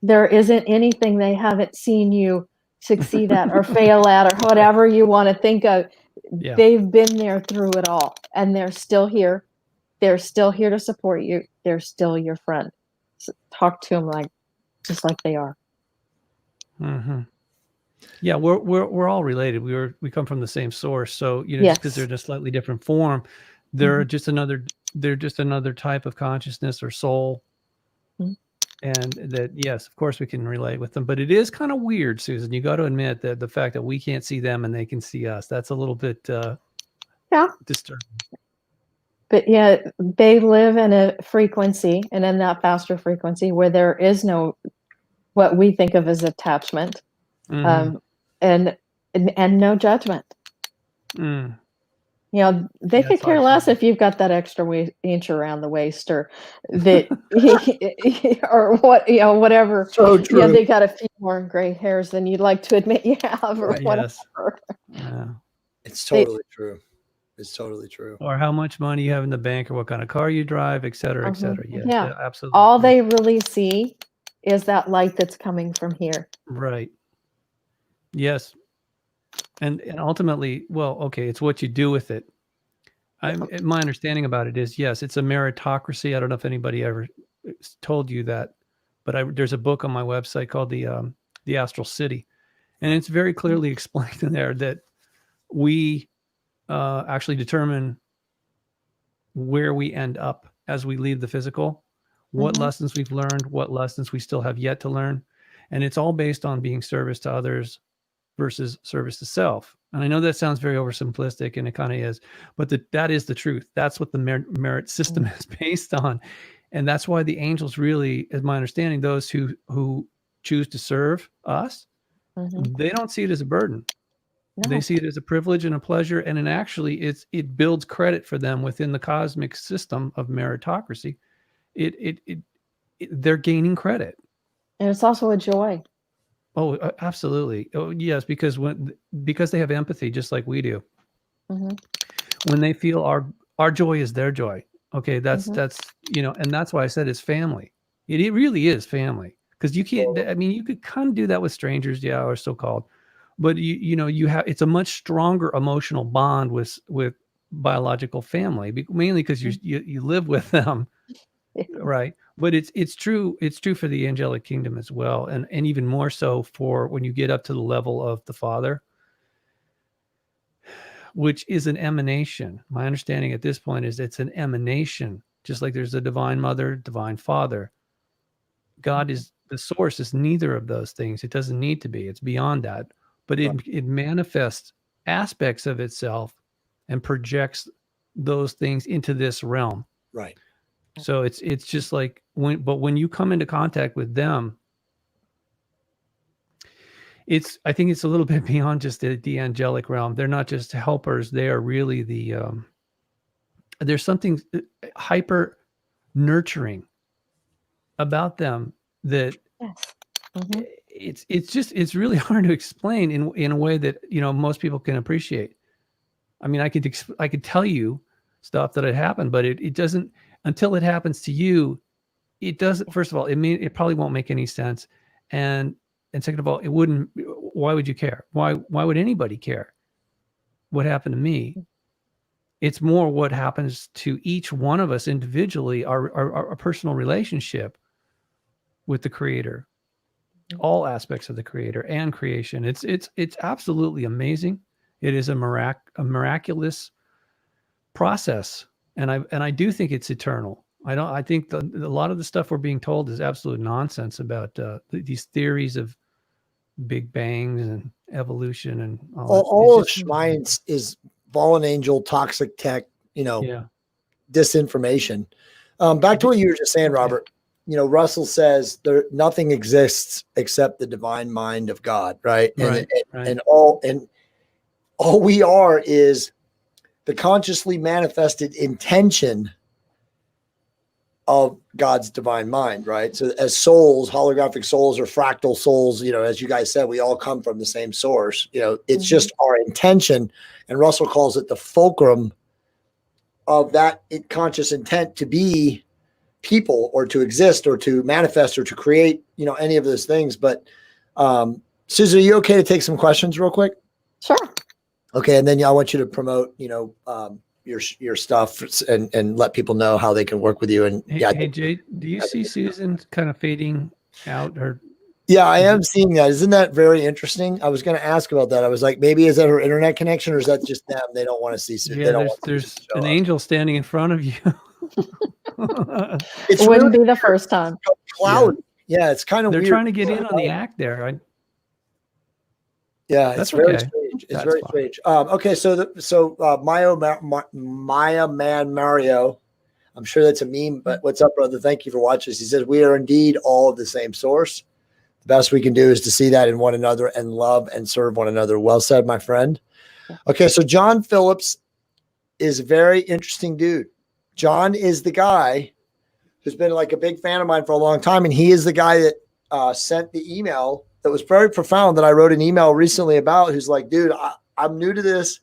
There isn't anything they haven't seen you succeed at or fail at or whatever you want to think of. Yeah. They've been there through it all, and they're still here. They're still here to support you. They're still your friend. So talk to them just like they are. Mm-hmm. Yeah, we're all related. We come from the same source. So just because they're in a slightly different form, they're just another type of consciousness or soul. Mm-hmm. And that, yes, of course we can relate with them. But it is kind of weird, Susan. You got to admit that the fact that we can't see them and they can see us, that's a little bit disturbing. But they live in a frequency, and in that faster frequency where there is no what we think of as attachment, and no judgment. They could care less if you've got that extra inch around the waist, or that or whatever. So true. They got a few more gray hairs than you'd like to admit you have, or whatever. Yeah. It's totally true. It's totally true. Or how much money you have in the bank, or what kind of car you drive, et cetera, et cetera. Yes, yeah, absolutely. All they really see is that light that's coming from here. Right. Yes. And ultimately, it's what you do with it. My understanding about it is, yes, it's a meritocracy. I don't know if anybody ever told you that, but there's a book on my website called the Astral City, and it's very clearly explained in there that we actually determine where we end up as we leave the physical, what lessons we've learned, what lessons we still have yet to learn. And it's all based on being service to others versus service to self. And I know that sounds very oversimplistic, and it kind of is, but that is the truth. That's what the merit system is based on. And that's why the angels really, as my understanding, those who choose to serve us, they don't see it as a burden. No. They see it as a privilege and a pleasure, and actually it builds credit for them within the cosmic system of meritocracy. They're gaining credit, and it's also a joy. Oh, absolutely. Oh, yes, because they have empathy, just like we do. When they feel our joy is their joy. Okay, that's and that's why I said it's family. It really is family, because you can't. I mean, you could kind of do that with strangers, or so-called. But you have, it's a much stronger emotional bond with biological family, mainly because you live with them, right? But it's true for the angelic kingdom as well, and even more so for when you get up to the level of the Father, which is an emanation. My understanding at this point is it's an emanation, just like there's a divine mother, divine father. God is the source, is neither of those things. It doesn't need to be. It's beyond that. But it manifests aspects of itself and projects those things into this realm. Right. So it's just like when you come into contact with them, I think it's a little bit beyond just the angelic realm. They're not just helpers. They are really there's something hyper nurturing about them that Mhm. It's really hard to explain in a way that, most people can appreciate. I mean, I could tell you stuff that had happened, but it doesn't, until it happens to you. It doesn't. First of all, it probably won't make any sense, and second of all, it wouldn't. Why would you care? Why would anybody care what happened to me? It's more what happens to each one of us individually, our personal relationship with the Creator, all aspects of the Creator and creation. It's absolutely amazing. It is a miraculous process, and I do think it's eternal. I think a lot of the stuff we're being told is absolute nonsense about these theories of big bangs and evolution and all of Schmein's is fallen angel, toxic tech, yeah. disinformation. Back to what you were just saying, Robert. Russell says nothing exists except the divine mind of God, right? And all we are is the consciously manifested intention of God's divine mind, right? So as souls, holographic souls or fractal souls, as you guys said, we all come from the same source. It's just our intention. And Russell calls it the fulcrum of that conscious intent to be people or to exist or to manifest or to create, any of those things. But Susan, are you okay to take some questions real quick? Sure. Okay. And then I want you to promote, your stuff and let people know how they can work with you. And hey Jay, do you see Susan kind of fading out? Yeah, I am seeing that. Isn't that very interesting? I was going to ask about that. I was like, maybe is that her internet connection or is that just them? They don't want to see Susan. Yeah, there's an angel standing in front of you. It wouldn't be the first time. Cloudy. Yeah, it's kind of weird. They're trying to get in on the act there. Yeah, it's very strange. It's very strange. Okay, so Maya Man Mario, I'm sure that's a meme, but what's up, brother? Thank you for watching this. He says, we are indeed all of the same source. The best we can do is to see that in one another and love and serve one another. Well said, my friend. Okay, so John Phillips is a very interesting dude. John is the guy who's been like a big fan of mine for a long time, and he is the guy that sent the email that was very profound that I wrote an email recently about, who's like, dude, I'm new to this.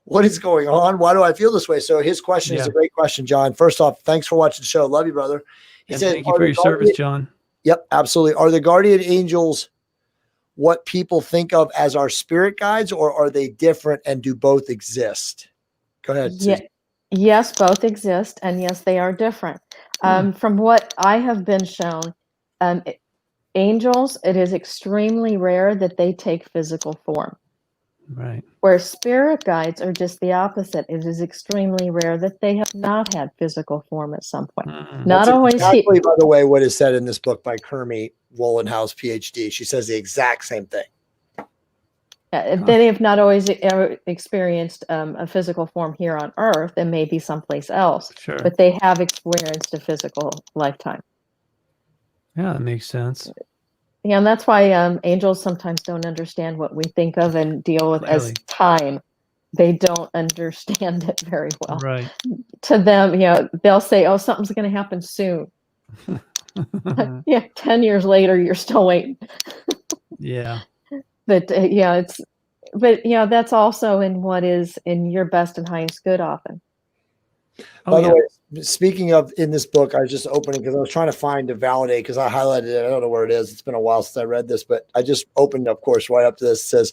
What is going on? Why do I feel this way? So his question is a great question, John. First off, thanks for watching the show. Love you, brother. He said, thank you for your service, John. Yep, absolutely. Are the guardian angels what people think of as our spirit guides, or are they different and do both exist? Go ahead. Yeah. Yes, both exist. And yes, they are different. From what I have been shown, angels, it is extremely rare that they take physical form. Right. Where spirit guides are just the opposite. It is extremely rare that they have not had physical form at some point. Not always. Exactly, by the way, what is said in this book by Kermie Wollenhouse, PhD. She says the exact same thing. They have not always experienced a physical form here on Earth. It may be someplace else, but they have experienced a physical lifetime. Yeah, that makes sense. Yeah, and that's why angels sometimes don't understand what we think of and deal with as time. They don't understand it very well. Right. To them, they'll say, "Oh, something's going to happen soon." 10 years later, you're still waiting. Yeah. But that's also in what is in your best and highest good often. By the way, speaking of in this book, I was just opening because I was trying to find to validate because I highlighted it. I don't know where it is. It's been a while since I read this, but I just opened, of course, right up to this. It says,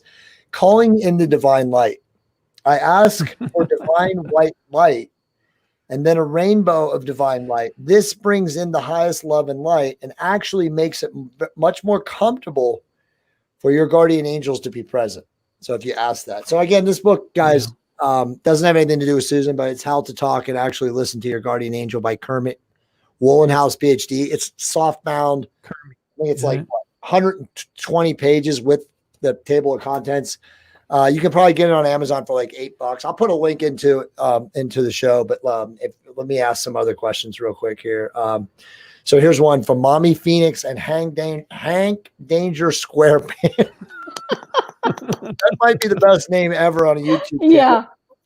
calling in the divine light. I ask for divine white light and then a rainbow of divine light. This brings in the highest love and light and actually makes it much more comfortable for your guardian angels to be present. So if you ask that. So again, this book, guys, doesn't have anything to do with Susan, but it's how to talk and actually listen to your guardian angel by Kermit Wollenhouse, PhD. It's softbound. I think it's like 120 pages with the table of contents. You can probably get it on Amazon for like $8. I'll put a link into the show, but let me ask some other questions real quick here. So here's one from Mommy Phoenix and Hank Danger SquarePants. That might be the best name ever on a YouTube channel. Yeah.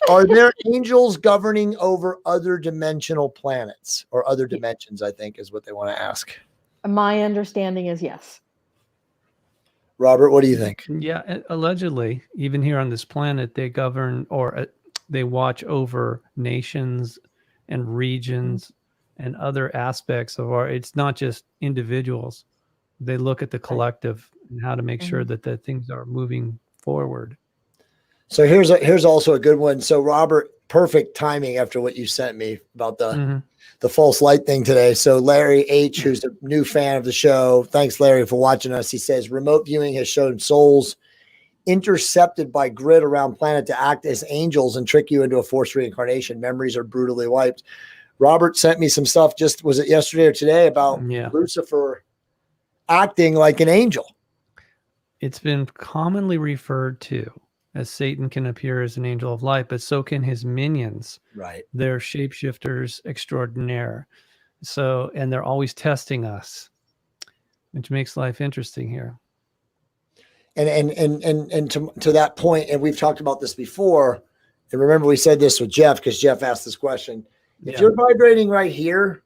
Are there angels governing over other dimensional planets or other dimensions, I think is what they want to ask. My understanding is yes. Robert, what do you think? Yeah, allegedly, even here on this planet, they govern or they watch over nations and regions and other aspects of our. It's not just individuals. They look at the collective and how to make sure that the things are moving forward. So here's also a good one. So Robert, perfect timing after what you sent me about the false light thing today. So Larry H, who's a new fan of the show, thanks Larry for watching us. He says remote viewing has shown souls intercepted by grid around planet to act as angels and trick you into a forced reincarnation. Memories are brutally wiped. Robert sent me some stuff, just was it yesterday or today, about Lucifer acting like an angel. It's been commonly referred to as Satan can appear as an angel of light, but so can his minions. Right. They're shapeshifters extraordinaire. So, and they're always testing us, which makes life interesting here. And to that point, and we've talked about this before, and remember we said this with Jeff, because Jeff asked this question. If you're vibrating right here,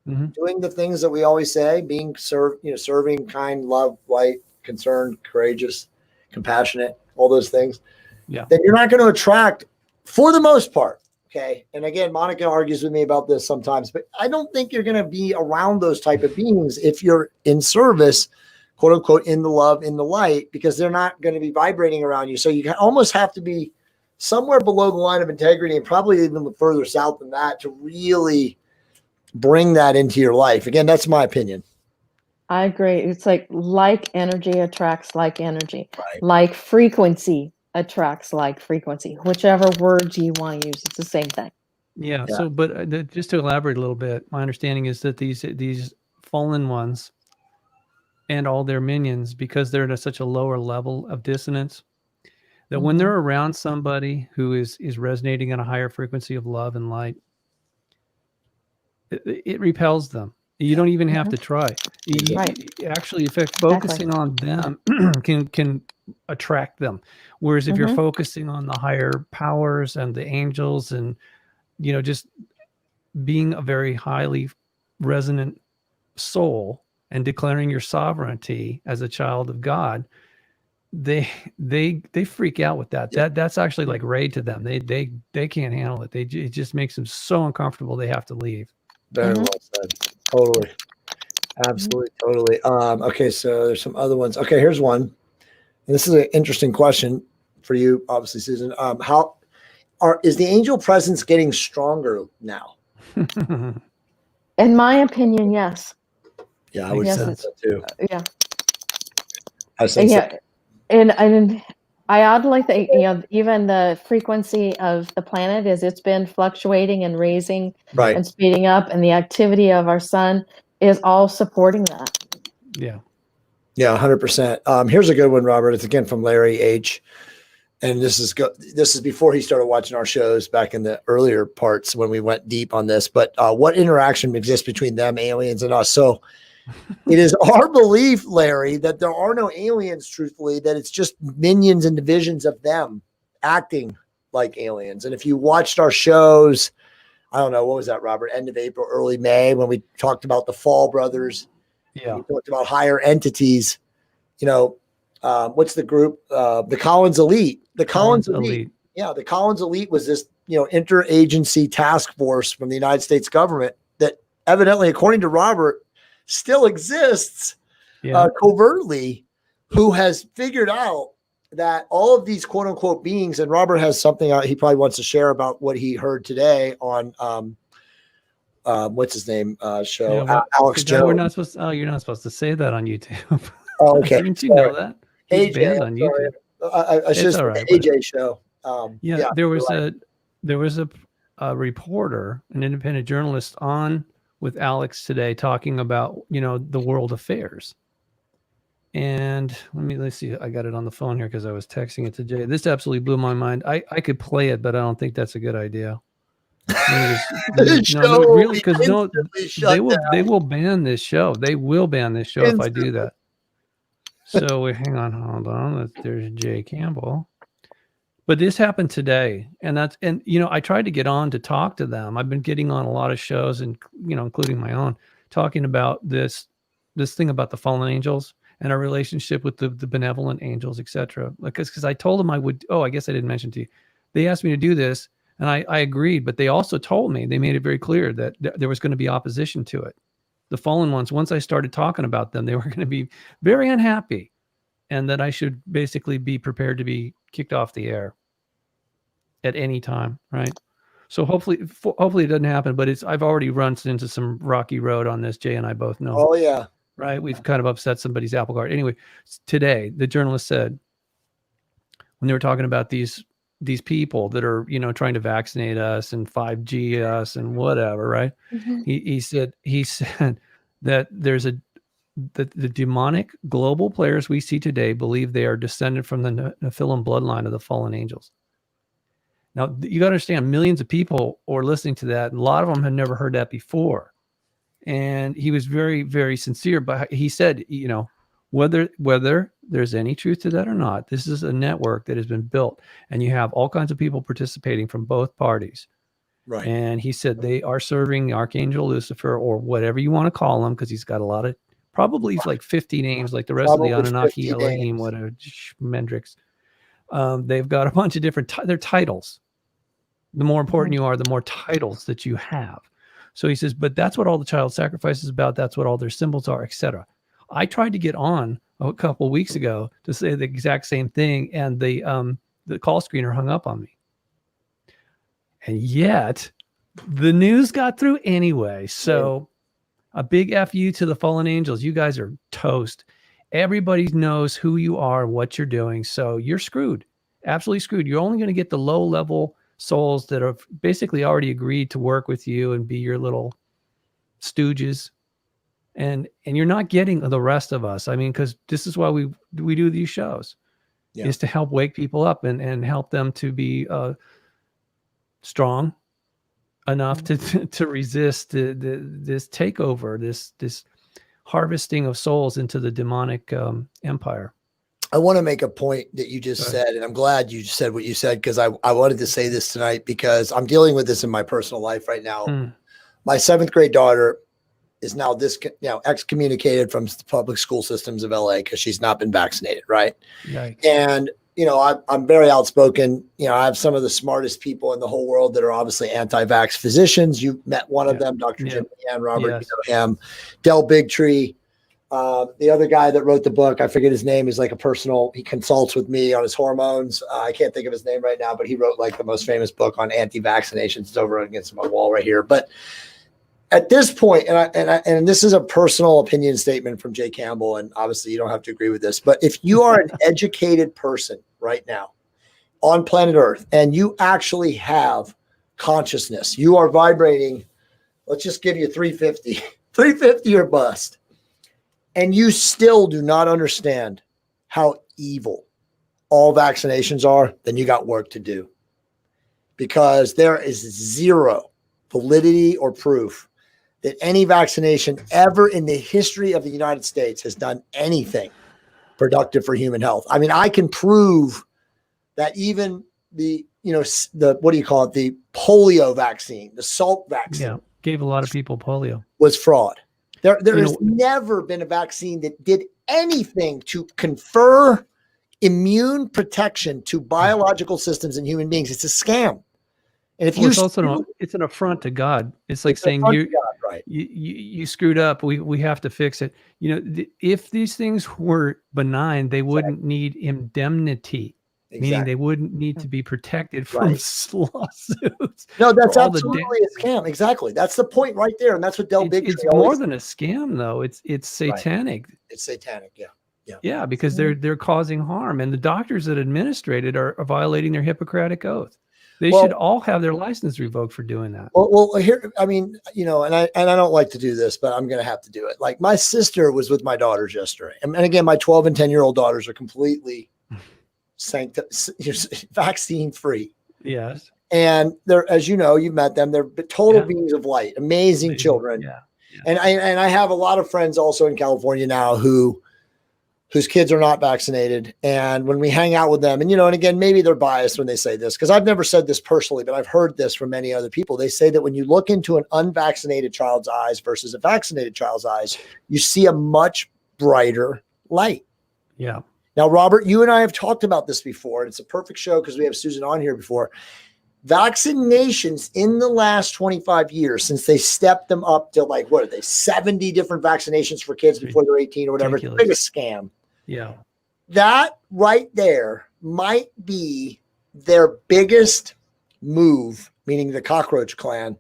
doing the things that we always say, being serving, kind, love, light, concerned, courageous, compassionate, all those things, then you're not going to attract, for the most part. Okay. And again, Monica argues with me about this sometimes, but I don't think you're going to be around those type of beings if you're in service, quote unquote, in the love, in the light, because they're not going to be vibrating around you. So you almost have to be somewhere below the line of integrity, and probably even further south than that, to really bring that into your life. Again, that's my opinion. I agree. It's like energy attracts like energy. Right. Like frequency attracts like frequency. Whichever words you want to use, it's the same thing. Yeah. So, but just to elaborate a little bit, my understanding is that these fallen ones and all their minions, because they're at such a lower level of dissonance, that when they're around somebody who is resonating on a higher frequency of love and light, it repels them. You don't even have to try. Actually, in fact, focusing on them can attract them. Whereas if you're focusing on the higher powers and the angels and, just being a very highly resonant soul and declaring your sovereignty as a child of God, they freak out with that. That's actually like raid to them. They can't handle it. It just makes them so uncomfortable they have to leave. Very well said. Totally. Absolutely. Totally. Okay. So there's some other ones. Okay. Here's one. And this is an interesting question for you, obviously, Susan. Is the angel presence getting stronger now? In my opinion, yes. Yeah, I would sense that too. Yeah. I sense that. And I oddly think, even the frequency of the planet it's been fluctuating and raising and speeding up, and the activity of our sun is all supporting that. Yeah. Yeah, 100%. Here's a good one, Robert. It's again from Larry H. And this is before he started watching our shows back in the earlier parts when we went deep on this. But what interaction exists between them, aliens, and us? So it is our belief, Larry, that there are no aliens, truthfully, that it's just minions and divisions of them acting like aliens. And if you watched our shows, I don't know, what was that, Robert? End of April, early May, when we talked about the Fall Brothers. Yeah. We talked about higher entities. What's the group? The Collins Elite. The Collins Elite. Yeah, the Collins Elite was this, interagency task force from the United States government that evidently, according to Robert, still exists covertly, who has figured out that all of these quote unquote beings, and Robert has something he probably wants to share about what he heard today on what's his name show, Alex Jones. You're not supposed to say that on YouTube. Oh, okay. Didn't you know that? He's banned on YouTube. I should say the AJ show. There was a reporter, an independent journalist on with Alex today talking about, the world affairs. And let's see. I got it on the phone here because I was texting it to Jay. This absolutely blew my mind. I could play it, but I don't think that's a good idea. Really, because they will ban this show. They will ban this show if I do that. So hold on. There's Jay Campbell. But this happened today, and I tried to get on to talk to them. I've been getting on a lot of shows, and including my own, talking about this thing about the fallen angels and our relationship with the benevolent angels, etc. Because I told them I would. Oh, I guess I didn't mention to you. They asked me to do this, and I agreed. But they also told me, they made it very clear that there was going to be opposition to it. The fallen ones, once I started talking about them, they were going to be very unhappy, and that I should basically be prepared to be kicked off the air at any time, right? So hopefully it doesn't happen, but I've already run into some rocky road on this. Jay and I both know. Oh yeah. Right. We've kind of upset somebody's apple cart. Anyway, today the journalist said, when they were talking about these people that are, trying to vaccinate us and 5G us and whatever, right? Mhm. He said that there's the demonic global players we see today believe they are descended from the Nephilim bloodline of the fallen angels. Now, you got to understand, millions of people are listening to that, and a lot of them had never heard that before. And he was very, very sincere, but he said, whether there's any truth to that or not, this is a network that has been built, and you have all kinds of people participating from both parties. Right. And he said they are serving Archangel Lucifer, or whatever you want to call him, because he's got a lot of, probably like 50 names, like the rest Probably of the Anunnaki, 50 Elohim, names. whatever, Mendrix. They've got a bunch of different their titles. The more important you are, the more titles that you have. So he says, but that's what all the child sacrifice is about. That's what all their symbols are, etc. I tried to get on a couple of weeks ago to say the exact same thing, and the call screener hung up on me. And yet, the news got through anyway. So a big F you to the fallen angels. You guys are toast. Everybody knows who you are, what you're doing. So you're screwed. Absolutely screwed. You're only going to get the low-level souls that have basically already agreed to work with you and be your little stooges. And you're not getting the rest of us. I mean, because this is why we do these shows, is to help wake people up and help them to be strong enough to resist this takeover, this harvesting of souls into the demonic empire. I want to make a point that you just said, and I'm glad you said what you said, because I wanted to say this tonight because I'm dealing with this in my personal life right now. My 7th grade daughter is now excommunicated from the public school systems of LA because she's not been vaccinated, right? Yikes. And I'm very outspoken. I have some of the smartest people in the whole world that are obviously anti-vax physicians. You met one of them, Dr. Jim and Robert. Yes. You know him, Del Bigtree. The other guy that wrote the book, I forget his name, is like he consults with me on his hormones. I can't think of his name right now, but he wrote like the most famous book on anti-vaccinations. It's over against my wall right here. But at this point, and this is a personal opinion statement from Jay Campbell, and obviously you don't have to agree with this, but if you are an educated person right now on planet Earth and you actually have consciousness, you are vibrating, let's just give you 350 or bust, and you still do not understand how evil all vaccinations are, then you got work to do, because there is zero validity or proof that any vaccination ever in the history of the United States has done anything productive for human health. I mean, I can prove that even the what do you call it? The polio vaccine, the Salk vaccine, gave a lot of people polio, was fraud. There has never been a vaccine that did anything to confer immune protection to biological systems in human beings. It's a scam. And if it's an affront to God. It's like saying you screwed up. We have to fix it. If these things were benign, they wouldn't need indemnity, meaning they wouldn't need to be protected from lawsuits. No, that's absolutely a scam. Exactly. That's the point right there. And that's what Del Bigtree. It's more than a scam, though. It's satanic. Right. It's satanic. Yeah. Yeah, because they're causing harm, and the doctors that administrate it are violating their Hippocratic oath. They should all have their license revoked for doing that. Well, here, I mean, and I don't like to do this, but I'm going to have to do it. Like, my sister was with my daughters yesterday. And again, my 12 and 10-year-old daughters are completely vaccine free. Yes. And they're, as you know, you've met them. They're total beings of light, amazing children. Yeah. And I have a lot of friends also in California now whose kids are not vaccinated. And when we hang out with them, and again, maybe they're biased when they say this, because I've never said this personally, but I've heard this from many other people. They say that when you look into an unvaccinated child's eyes versus a vaccinated child's eyes, you see a much brighter light. Yeah. Now, Robert, you and I have talked about this before, and it's a perfect show because we have Susan on here before. Vaccinations in the last 25 years, since they stepped them up to like, what are they, 70 different vaccinations for kids before they're 18 or whatever. Ridiculous. It's a big scam. Yeah. That right there might be their biggest move, meaning the cockroach clan,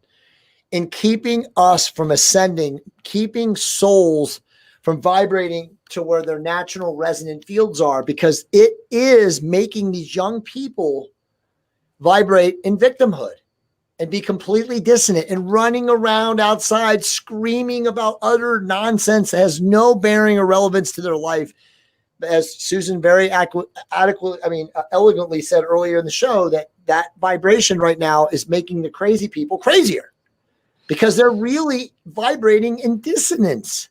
in keeping us from ascending, keeping souls from vibrating to where their natural resonant fields are, because it is making these young people vibrate in victimhood and be completely dissonant and running around outside screaming about utter nonsense that has no bearing or relevance to their life. As Susan very elegantly said earlier in the show, that vibration right now is making the crazy people crazier because they're really vibrating in dissonance.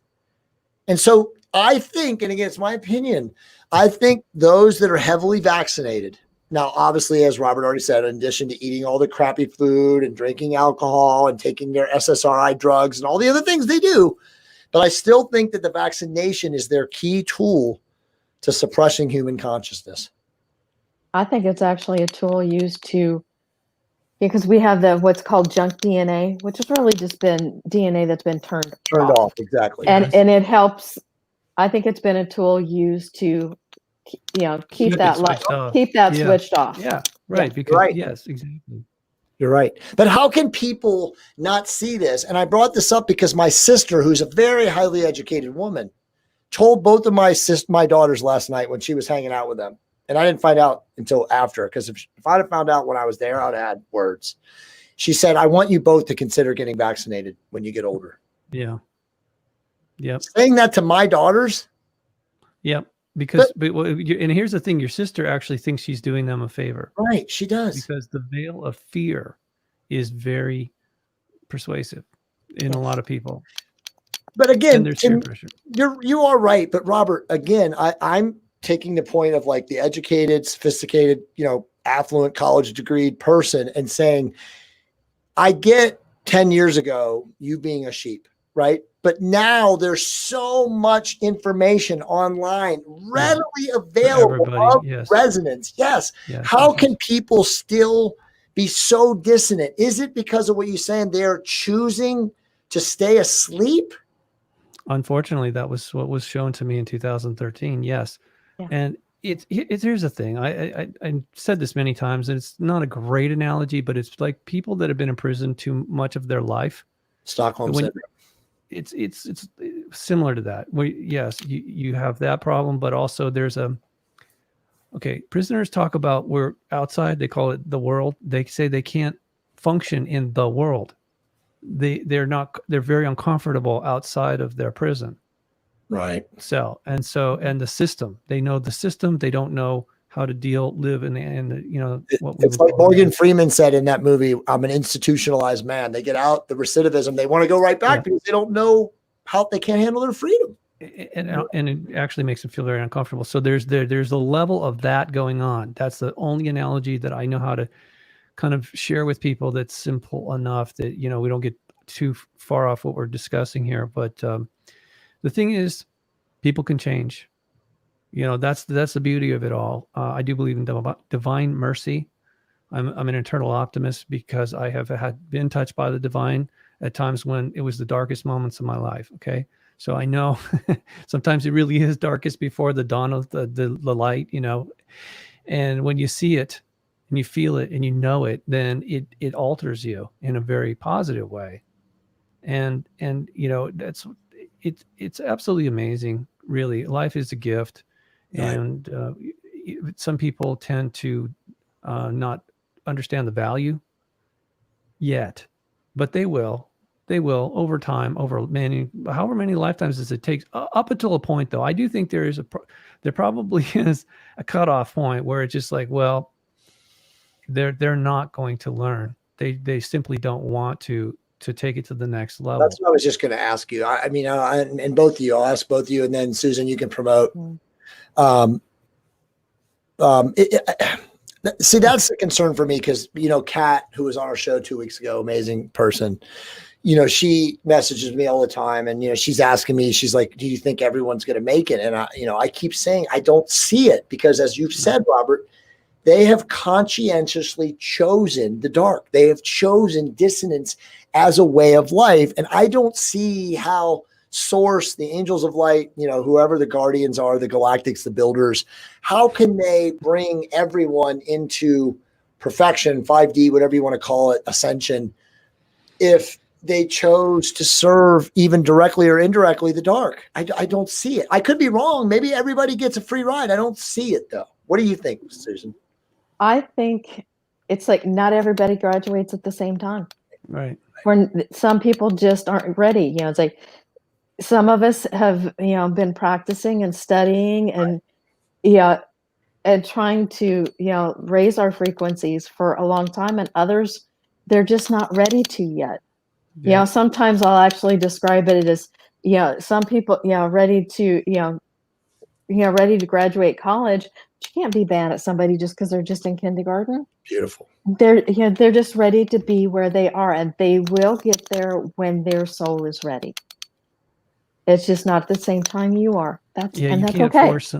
And so I think, and again, it's my opinion, I think those that are heavily vaccinated, now, obviously, as Robert already said, in addition to eating all the crappy food and drinking alcohol and taking their SSRI drugs and all the other things they do, but I still think that the vaccination is their key tool to suppressing human consciousness. I think it's actually a tool used to, because we have what's called junk DNA, which has really just been DNA that's been turned off. Exactly. And it helps. I think it's been a tool used to, keep that switched off. Yeah, right. Yeah. Because Right. yes, exactly. You're right. But how can people not see this? And I brought this up because my sister, who's a very highly educated woman, told both of my daughters last night when she was hanging out with them. And I didn't find out until after, because if I'd have found out when I was there, I'd have had words. She said, I want you both to consider getting vaccinated when you get older. Yeah. Yep. Saying that to my daughters. Yep. Because, and here's the thing, your sister actually thinks she's doing them a favor. Right. She does. Because the veil of fear is very persuasive in a lot of people. But again, there's peer pressure. You are right. But Robert, again, I'm taking the point of like the educated, sophisticated, affluent college degree person and saying, I get 10 years ago, you being a sheep, right? But now there's so much information online readily available of resonance. Yes. How can people still be so dissonant? Is it because of what you're saying? They're choosing to stay asleep? Unfortunately, that was what was shown to me in 2013. Yes. Yeah. And here's the thing. I said this many times, and it's not a great analogy, but it's like people that have been in prison too much of their life. Stockholm syndrome. It's similar to that. Yes, you have that problem, but also there's prisoners talk about we're outside. They call it the world. They say they can't function in the world. They're very uncomfortable outside of their prison. Right. And the system, they know the system. They don't know how to live in the it's like Morgan Freeman said in that movie, I'm an institutionalized man. They get out, the recidivism, they want to go right back because they don't know how they can't handle their freedom. And it actually makes them feel very uncomfortable. So there's a level of that going on. That's the only analogy that I know how to kind of share with people that's simple enough that, we don't get too far off what we're discussing here. But the thing is, people can change. That's the beauty of it all. I do believe in divine mercy. I'm an eternal optimist because I have been touched by the divine at times when it was the darkest moments of my life. Okay. So I know sometimes it really is darkest before the dawn of the light, and when you see it and you feel it and you know it, then it alters you in a very positive way. And it's absolutely amazing. Really. Life is a gift. Right. And some people tend to not understand the value yet, but they will over time, however many lifetimes does it take, up until a point though. I do think there probably is a cutoff point where it's just like, well, they're not going to learn. They simply don't want to take it to the next level. That's what I was just going to ask you. And both of you, I'll ask both of you, and then Susan, you can promote. See, that's the concern for me because, Kat, who was on our show 2 weeks ago, amazing person, she messages me all the time, and she's asking me, she's like, do you think everyone's going to make it? And I keep saying I don't see it, because as you've said, Robert, they have conscientiously chosen the dark. They have chosen dissonance as a way of life. And I don't see how Source, the angels of light, whoever the guardians are, the galactics, the builders, how can they bring everyone into perfection, 5D, whatever you want to call it, ascension, if they chose to serve even directly or indirectly the dark? I don't see it. I could be wrong. Maybe everybody gets a free ride. I don't see it, though. What do you think, Susan? I think it's like not everybody graduates at the same time. Right. When some people just aren't ready. It's like some of us have, been practicing and studying and, and trying to, raise our frequencies for a long time, and others, they're just not ready to yet. Yeah. Sometimes I'll actually describe it as, some people, ready to, ready to graduate college. But you can't be bad at somebody just because they're just in kindergarten. Beautiful. They're just ready to be where they are, and they will get there when their soul is ready. It's just not at the same time you are. That's okay. Force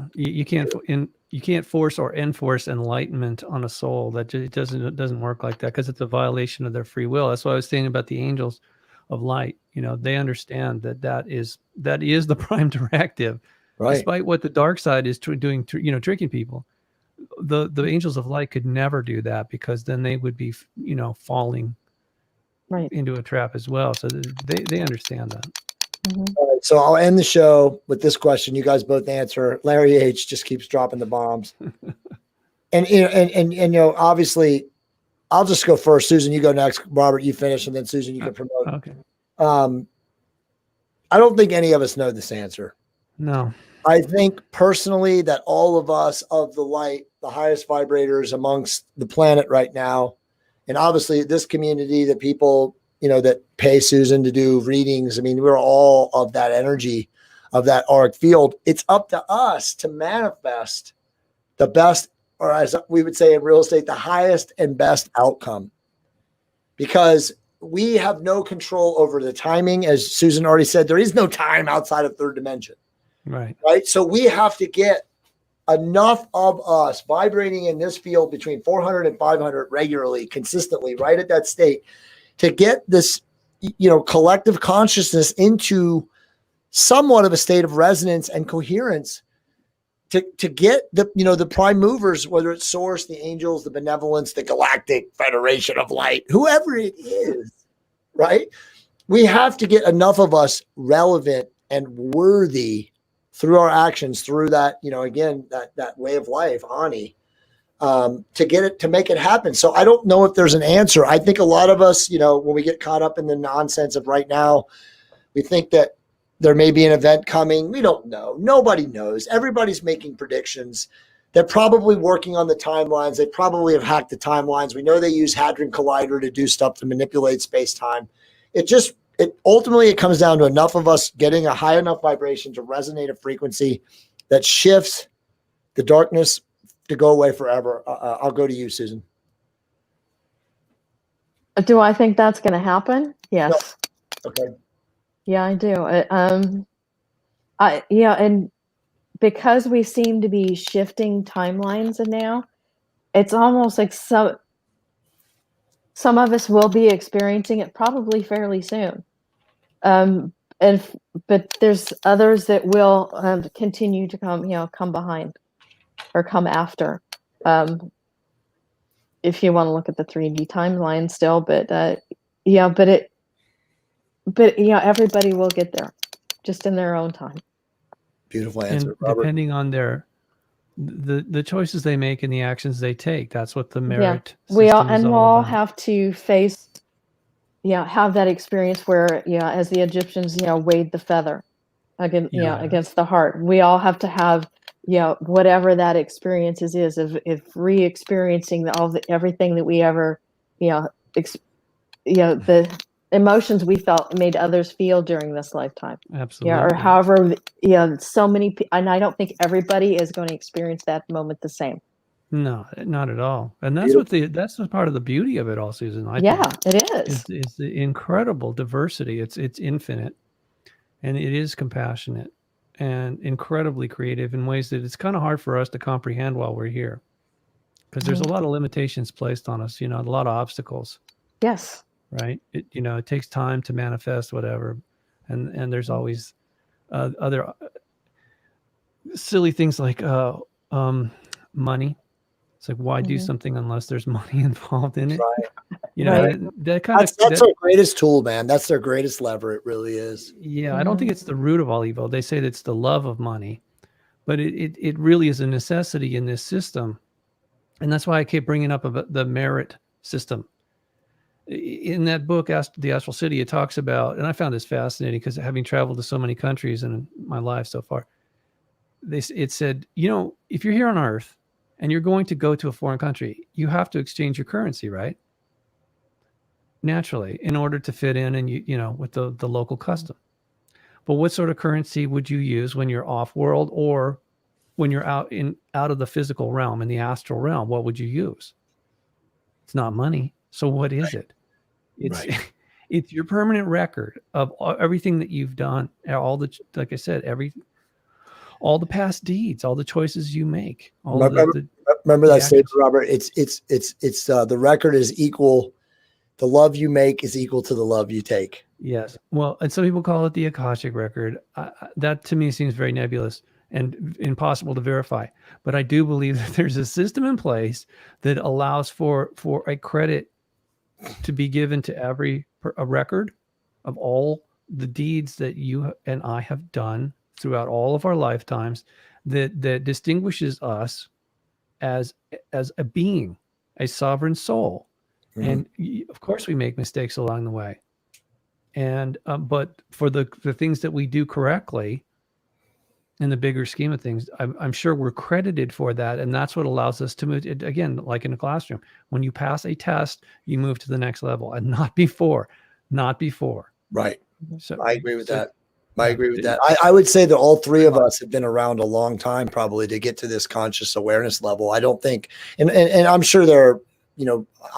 you can't force or enforce enlightenment on a soul. That just, it doesn't work like that, because it's a violation of their free will. That's why I was saying about the angels of light. They understand that is the prime directive, right? Despite what the dark side is doing, tricking people. The angels of light could never do that, because then they would be falling into a trap as well. So they understand that. Mm-hmm. All right, so I'll end the show with this question. You guys both answer. Larry H just keeps dropping the bombs. and obviously I'll just go first. Susan, you go next. Robert, you finish, and then Susan, you can promote. Okay. I don't think any of us know this answer. No. I think personally that all of us of the light, the highest vibrators amongst the planet right now, and obviously this community, the people, that pay Susan to do readings. I mean, we're all of that energy, of that auric field. It's up to us to manifest the best, or as we would say in real estate, the highest and best outcome, because we have no control over the timing. As Susan already said, there is no time outside of third dimension. Right. So we have to get enough of us vibrating in this field between 400 and 500 regularly, consistently, right at that state, to get this, collective consciousness into somewhat of a state of resonance and coherence, to get the prime movers, whether it's Source, the angels, the benevolence, the galactic federation of light, whoever it is, right? We have to get enough of us relevant and worthy through our actions, through that, again, that way of life, Ani, to get it, to make it happen. So I don't know if there's an answer. I think a lot of us, when we get caught up in the nonsense of right now, we think that there may be an event coming. We don't know. Nobody knows. Everybody's making predictions. They're probably working on the timelines. They probably have hacked the timelines. We know they use Hadron Collider to do stuff to manipulate space-time. It ultimately comes down to enough of us getting a high enough vibration to resonate a frequency that shifts the darkness to go away forever. I'll go to you, Susan. Do I think that's going to happen? Yes. No. Okay. Yeah, I do. And because we seem to be shifting timelines now, it's almost like some of us will be experiencing it probably fairly soon. But there's others that will continue to come behind or come after. If you want to look at the 3D timeline still, but everybody will get there, just in their own time. Beautiful answer, and Robert. Depending on the choices they make and the actions they take, that's what the merit. We'll system all is have to face, have that experience where, as the Egyptians, weighed the feather against the heart. We all have to have, whatever that experience is of re-experiencing everything that we ever, the emotions we felt made others feel during this lifetime. Absolutely. Or however, so many, and I don't think everybody is going to experience that moment the same. No, not at all. And that's Beautiful. that's the part of the beauty of it all, Susan, I Yeah, think, it is. is the incredible diversity. It's infinite, and it is compassionate and incredibly creative in ways that it's kind of hard for us to comprehend while we're here, because there's a lot of limitations placed on us, a lot of obstacles, Yes. right? It takes time to manifest whatever, and there's always other silly things like money. It's like, why do something unless there's money involved in it? Right. Right. That kind of That's their greatest tool, man. That's their greatest lever. It really is. yeah. I don't think it's the root of all evil. They say that it's the love of money, but it really is a necessity in this system, and that's why I keep bringing up about the merit system. In that book, The Astral City, it talks about, and I found this fascinating because having traveled to so many countries in my life so far, it said, if you're here on Earth and you're going to go to a foreign country, you have to exchange your currency, right? Naturally, in order to fit in and with the local custom. But what sort of currency would you use when you're off world, or when you're out of the physical realm, in the astral realm? What would you use? It's not money. So what is it? It's it's your permanent record of everything that you've done, like I said, all the past deeds, all the choices you make. Remember that statement, Robert? It's the record is equal. The love you make is equal to the love you take. Yes. Well, and some people call it the Akashic record. That to me seems very nebulous and impossible to verify. But I do believe that there's a system in place that allows for a credit to be given to a record of all the deeds that you and I have done throughout all of our lifetimes, that distinguishes us as a being, a sovereign soul. And of course we make mistakes along the way. And but for the things that we do correctly, in the bigger scheme of things, I'm sure we're credited for that. And that's what allows us to move. Again, like in a classroom, when you pass a test, you move to the next level, and not before. Right. So I agree with that. I would say that all three of us have been around a long time, probably, to get to this conscious awareness level. I don't think, and I'm sure there are,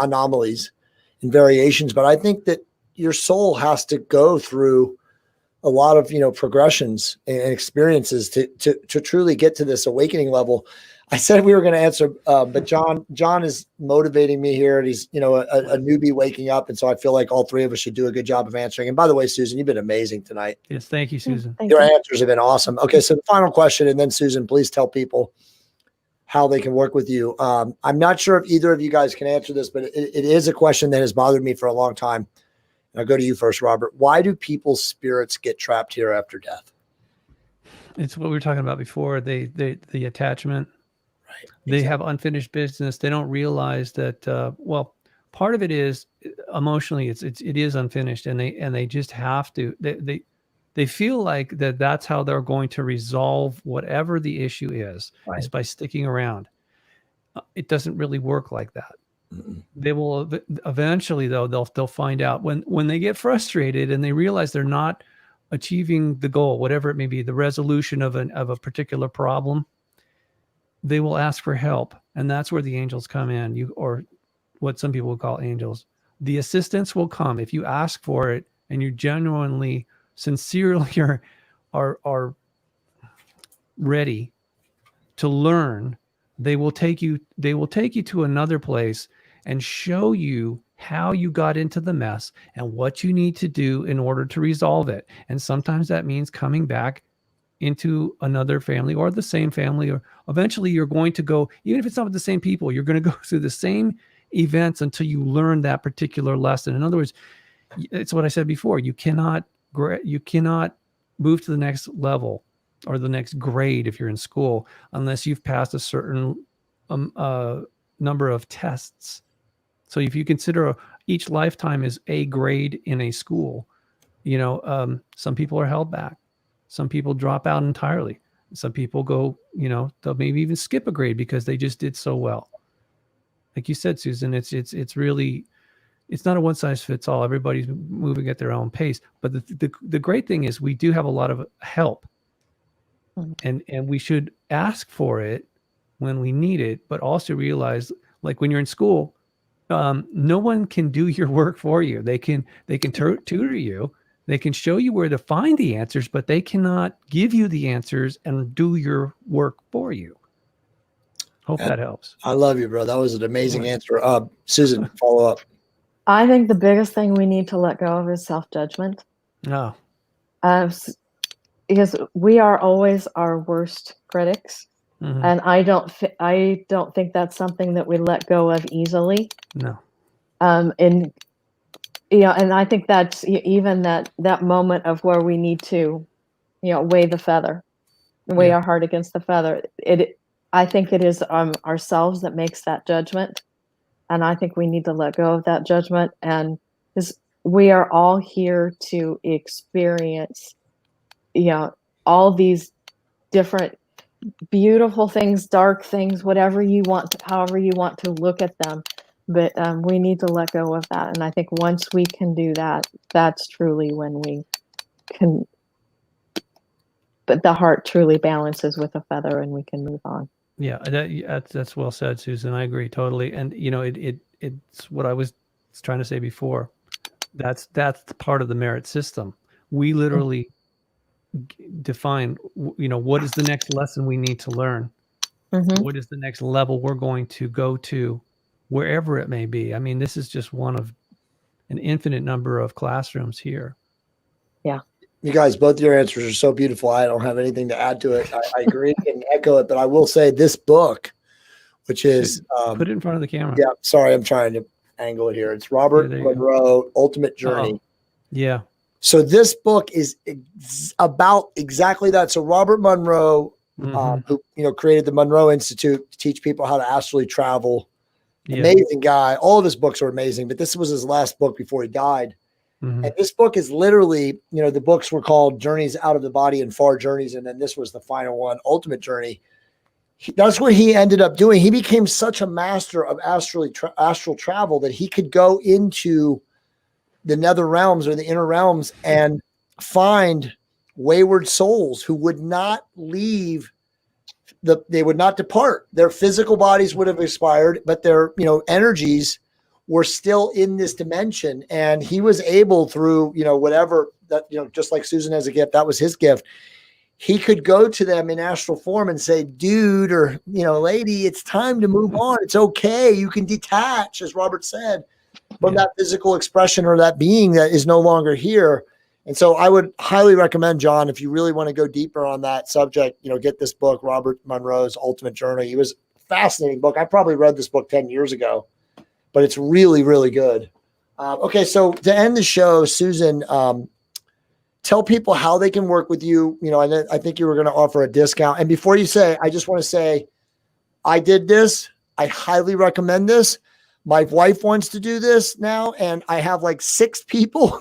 anomalies and variations, but I think that your soul has to go through a lot of, progressions and experiences to truly get to this awakening level. I said we were going to answer, but John is motivating me here, and he's, a newbie waking up. And so I feel like all three of us should do a good job of answering. And by the way, Susan, you've been amazing tonight. Yes. Thank you, Susan. Thank Your you. answers have been awesome. Okay. So the final question, and then Susan, please tell people how they can work with you. I'm not sure if either of you guys can answer this, but it is a question that has bothered me for a long time. And I'll go to you first, Robert. Why do people's spirits get trapped here after death? It's what we were talking about before. The attachment. Right. They have unfinished business. They don't realize that. Part of it is emotionally. It is unfinished, and they just have to. They feel like that's how they're going to resolve whatever the issue is by sticking around. It doesn't really work like that. They will eventually, though, they'll find out when they get frustrated and they realize they're not achieving the goal, whatever it may be, the resolution of a particular problem. They will ask for help, and that's where the angels come in. Or what some people would call angels. The assistance will come if you ask for it, and you genuinely, sincerely are ready to learn. They will take you to another place and show you how you got into the mess and what you need to do in order to resolve it. And sometimes that means coming back into another family or the same family, or eventually you're going to go, even if it's not with the same people, you're going to go through the same events until you learn that particular lesson. In other words, it's what I said before. You cannot move to the next level or the next grade if you're in school unless you've passed a certain number of tests. So if you consider each lifetime is a grade in a school, some people are held back. Some people drop out entirely. Some people go, they'll maybe even skip a grade because they just did so well. Like you said, Susan, it's really, it's not a one size fits all. Everybody's moving at their own pace. But the great thing is we do have a lot of help, and we should ask for it when we need it, but also realize, like when you're in school, no one can do your work for you. They can tutor you. They can show you where to find the answers, but they cannot give you the answers and do your work for you. Hope that helps. I love you, bro. That was an amazing answer. Susan, follow up. I think the biggest thing we need to let go of is self-judgment. No. Because we are always our worst critics. Mm-hmm. And I don't think that's something that we let go of easily. No. And I think that's even that moment of where we need to, weigh the feather, weigh our heart against the feather. I think it is ourselves that makes that judgment. And I think we need to let go of that judgment. And because we are all here to experience, all these different beautiful things, dark things, however you want to look at them. But we need to let go of that. And I think once we can do that, that's truly when we can, but the heart truly balances with a feather and we can move on. Yeah, that's well said, Susan. I agree totally. And it's what I was trying to say before. That's part of the merit system. We literally define, what is the next lesson we need to learn? Mm-hmm. What is the next level we're going to go to, wherever it may be? I mean, this is just one of an infinite number of classrooms here. Yeah. You guys, both your answers are so beautiful. I don't have anything to add to it. I agree and echo it, but I will say this book, which is put it in front of the camera. Yeah, sorry, I'm trying to angle it here. It's Robert Monroe, Ultimate Journey. Yeah. So this book is about exactly that. So Robert Monroe, who created the Monroe Institute to teach people how to astrally travel. Yeah. Amazing guy. All of his books are amazing, but this was his last book before he died. Mm-hmm. And this book is literally, the books were called Journeys Out of the Body and Far Journeys. And then this was the final one, Ultimate Journey. That's what he ended up doing. He became such a master of astral travel that he could go into the nether realms or the inner realms and find wayward souls who would not leave they would not depart. Their physical bodies would have expired, but their, energies were still in this dimension. And he was able through, whatever that, just like Susan has a gift, that was his gift. He could go to them in astral form and say, dude, or, lady, it's time to move on. It's okay. You can detach, as Robert said, from that physical expression or that being that is no longer here. And so I would highly recommend, John, if you really want to go deeper on that subject, get this book, Robert Monroe's Ultimate Journey. It was a fascinating book. I probably read this book 10 years ago, but it's really, really good. Okay, so to end the show, Susan, tell people how they can work with you. I think you were going to offer a discount. And before you say, I just want to say, I did this. I highly recommend this. My wife wants to do this now, and I have like 6 people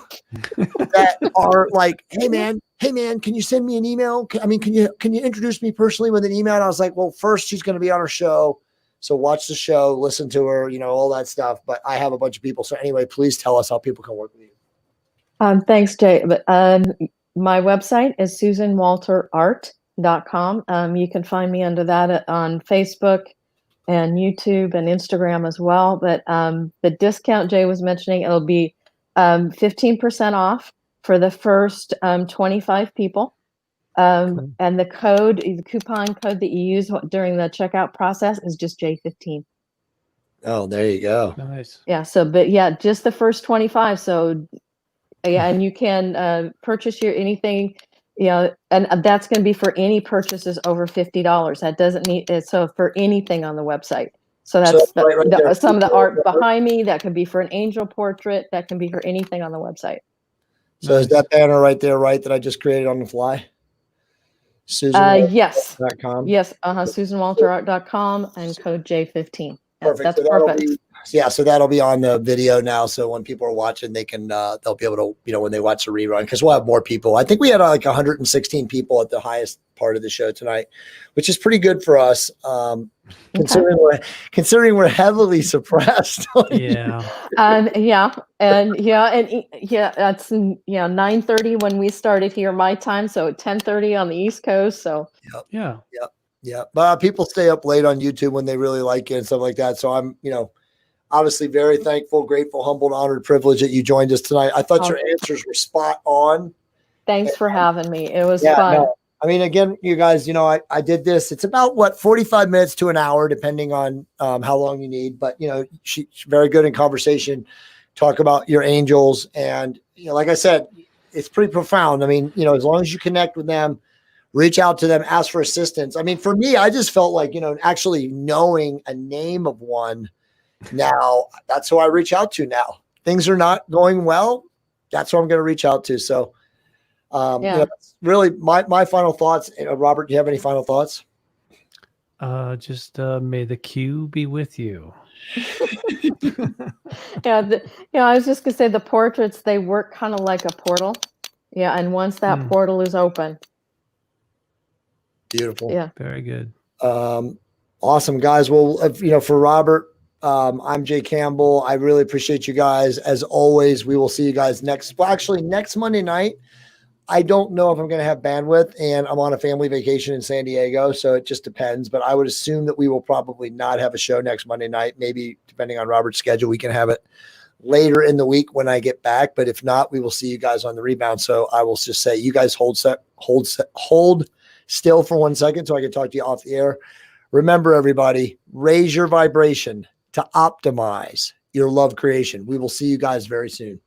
that are like, hey man, can you send me an email? Can you introduce me personally with an email? And I was like, well, first she's going to be on our show. So watch the show, listen to her, all that stuff. But I have a bunch of people. So anyway, please tell us how people can work with you. Thanks, Jay. But my website is susanwalterart.com. You can find me under that on Facebook and YouTube and Instagram as well. But the discount Jay was mentioning, it'll be 15% off for the first 25 people. And the coupon code that you use during the checkout process is just J15. Oh, there you go. Nice. Yeah. So, but yeah, just the first 25. So yeah, and you can purchase anything, and that's going to be for any purchases over $50. That doesn't need it. So for anything on the website. So that's some of the art behind me. That could be for an angel portrait. That can be for anything on the website. So is that banner right there, right, that I just created on the fly? Susan. Yes. Yes. SusanWalterArt.com and code J15. Perfect. That's so perfect. So that'll be on the video now. So when people are watching, they can they'll be able to, when they watch the rerun, because we'll have more people. I think we had like 116 people at the highest part of the show tonight, which is pretty good for us. Considering we're heavily suppressed. Yeah. That's 9:30 when we started here, my time. So 10:30 on the East Coast. So yeah. Yeah. But people stay up late on YouTube when they really like it and stuff like that. So I'm, obviously very thankful, grateful, humbled, honored, privileged that you joined us tonight. I thought your answers were spot on. Thanks for having me. It was Yeah, fun. no. I mean, again, you guys, I did this. It's about 45 minutes to an hour, depending on how long you need. But, she's very good in conversation, talk about your angels. And, like I said, it's pretty profound. I mean, as long as you connect with them, reach out to them, ask for assistance. I mean, for me, I just felt like, actually knowing a name of one now, that's who I reach out to now. Things are not going well. That's who I'm going to reach out to. So, really my final thoughts. Robert, do you have any final thoughts? Just may the Q be with you. I was just gonna say the portraits, they work kind of like a portal. Yeah, and once that portal is open. Beautiful. Yeah. Very good. Awesome, guys. Well, for Robert, I'm Jay Campbell. I really appreciate you guys. As always, we will see you guys next Monday night. I don't know if I'm going to have bandwidth, and I'm on a family vacation in San Diego, so it just depends. But I would assume that we will probably not have a show next Monday night. Maybe depending on Robert's schedule, we can have it later in the week when I get back. But if not, we will see you guys on the rebound. So I will just say, you guys hold still for 1 second so I can talk to you off the air. Remember, everybody, raise your vibration to optimize your love creation. We will see you guys very soon.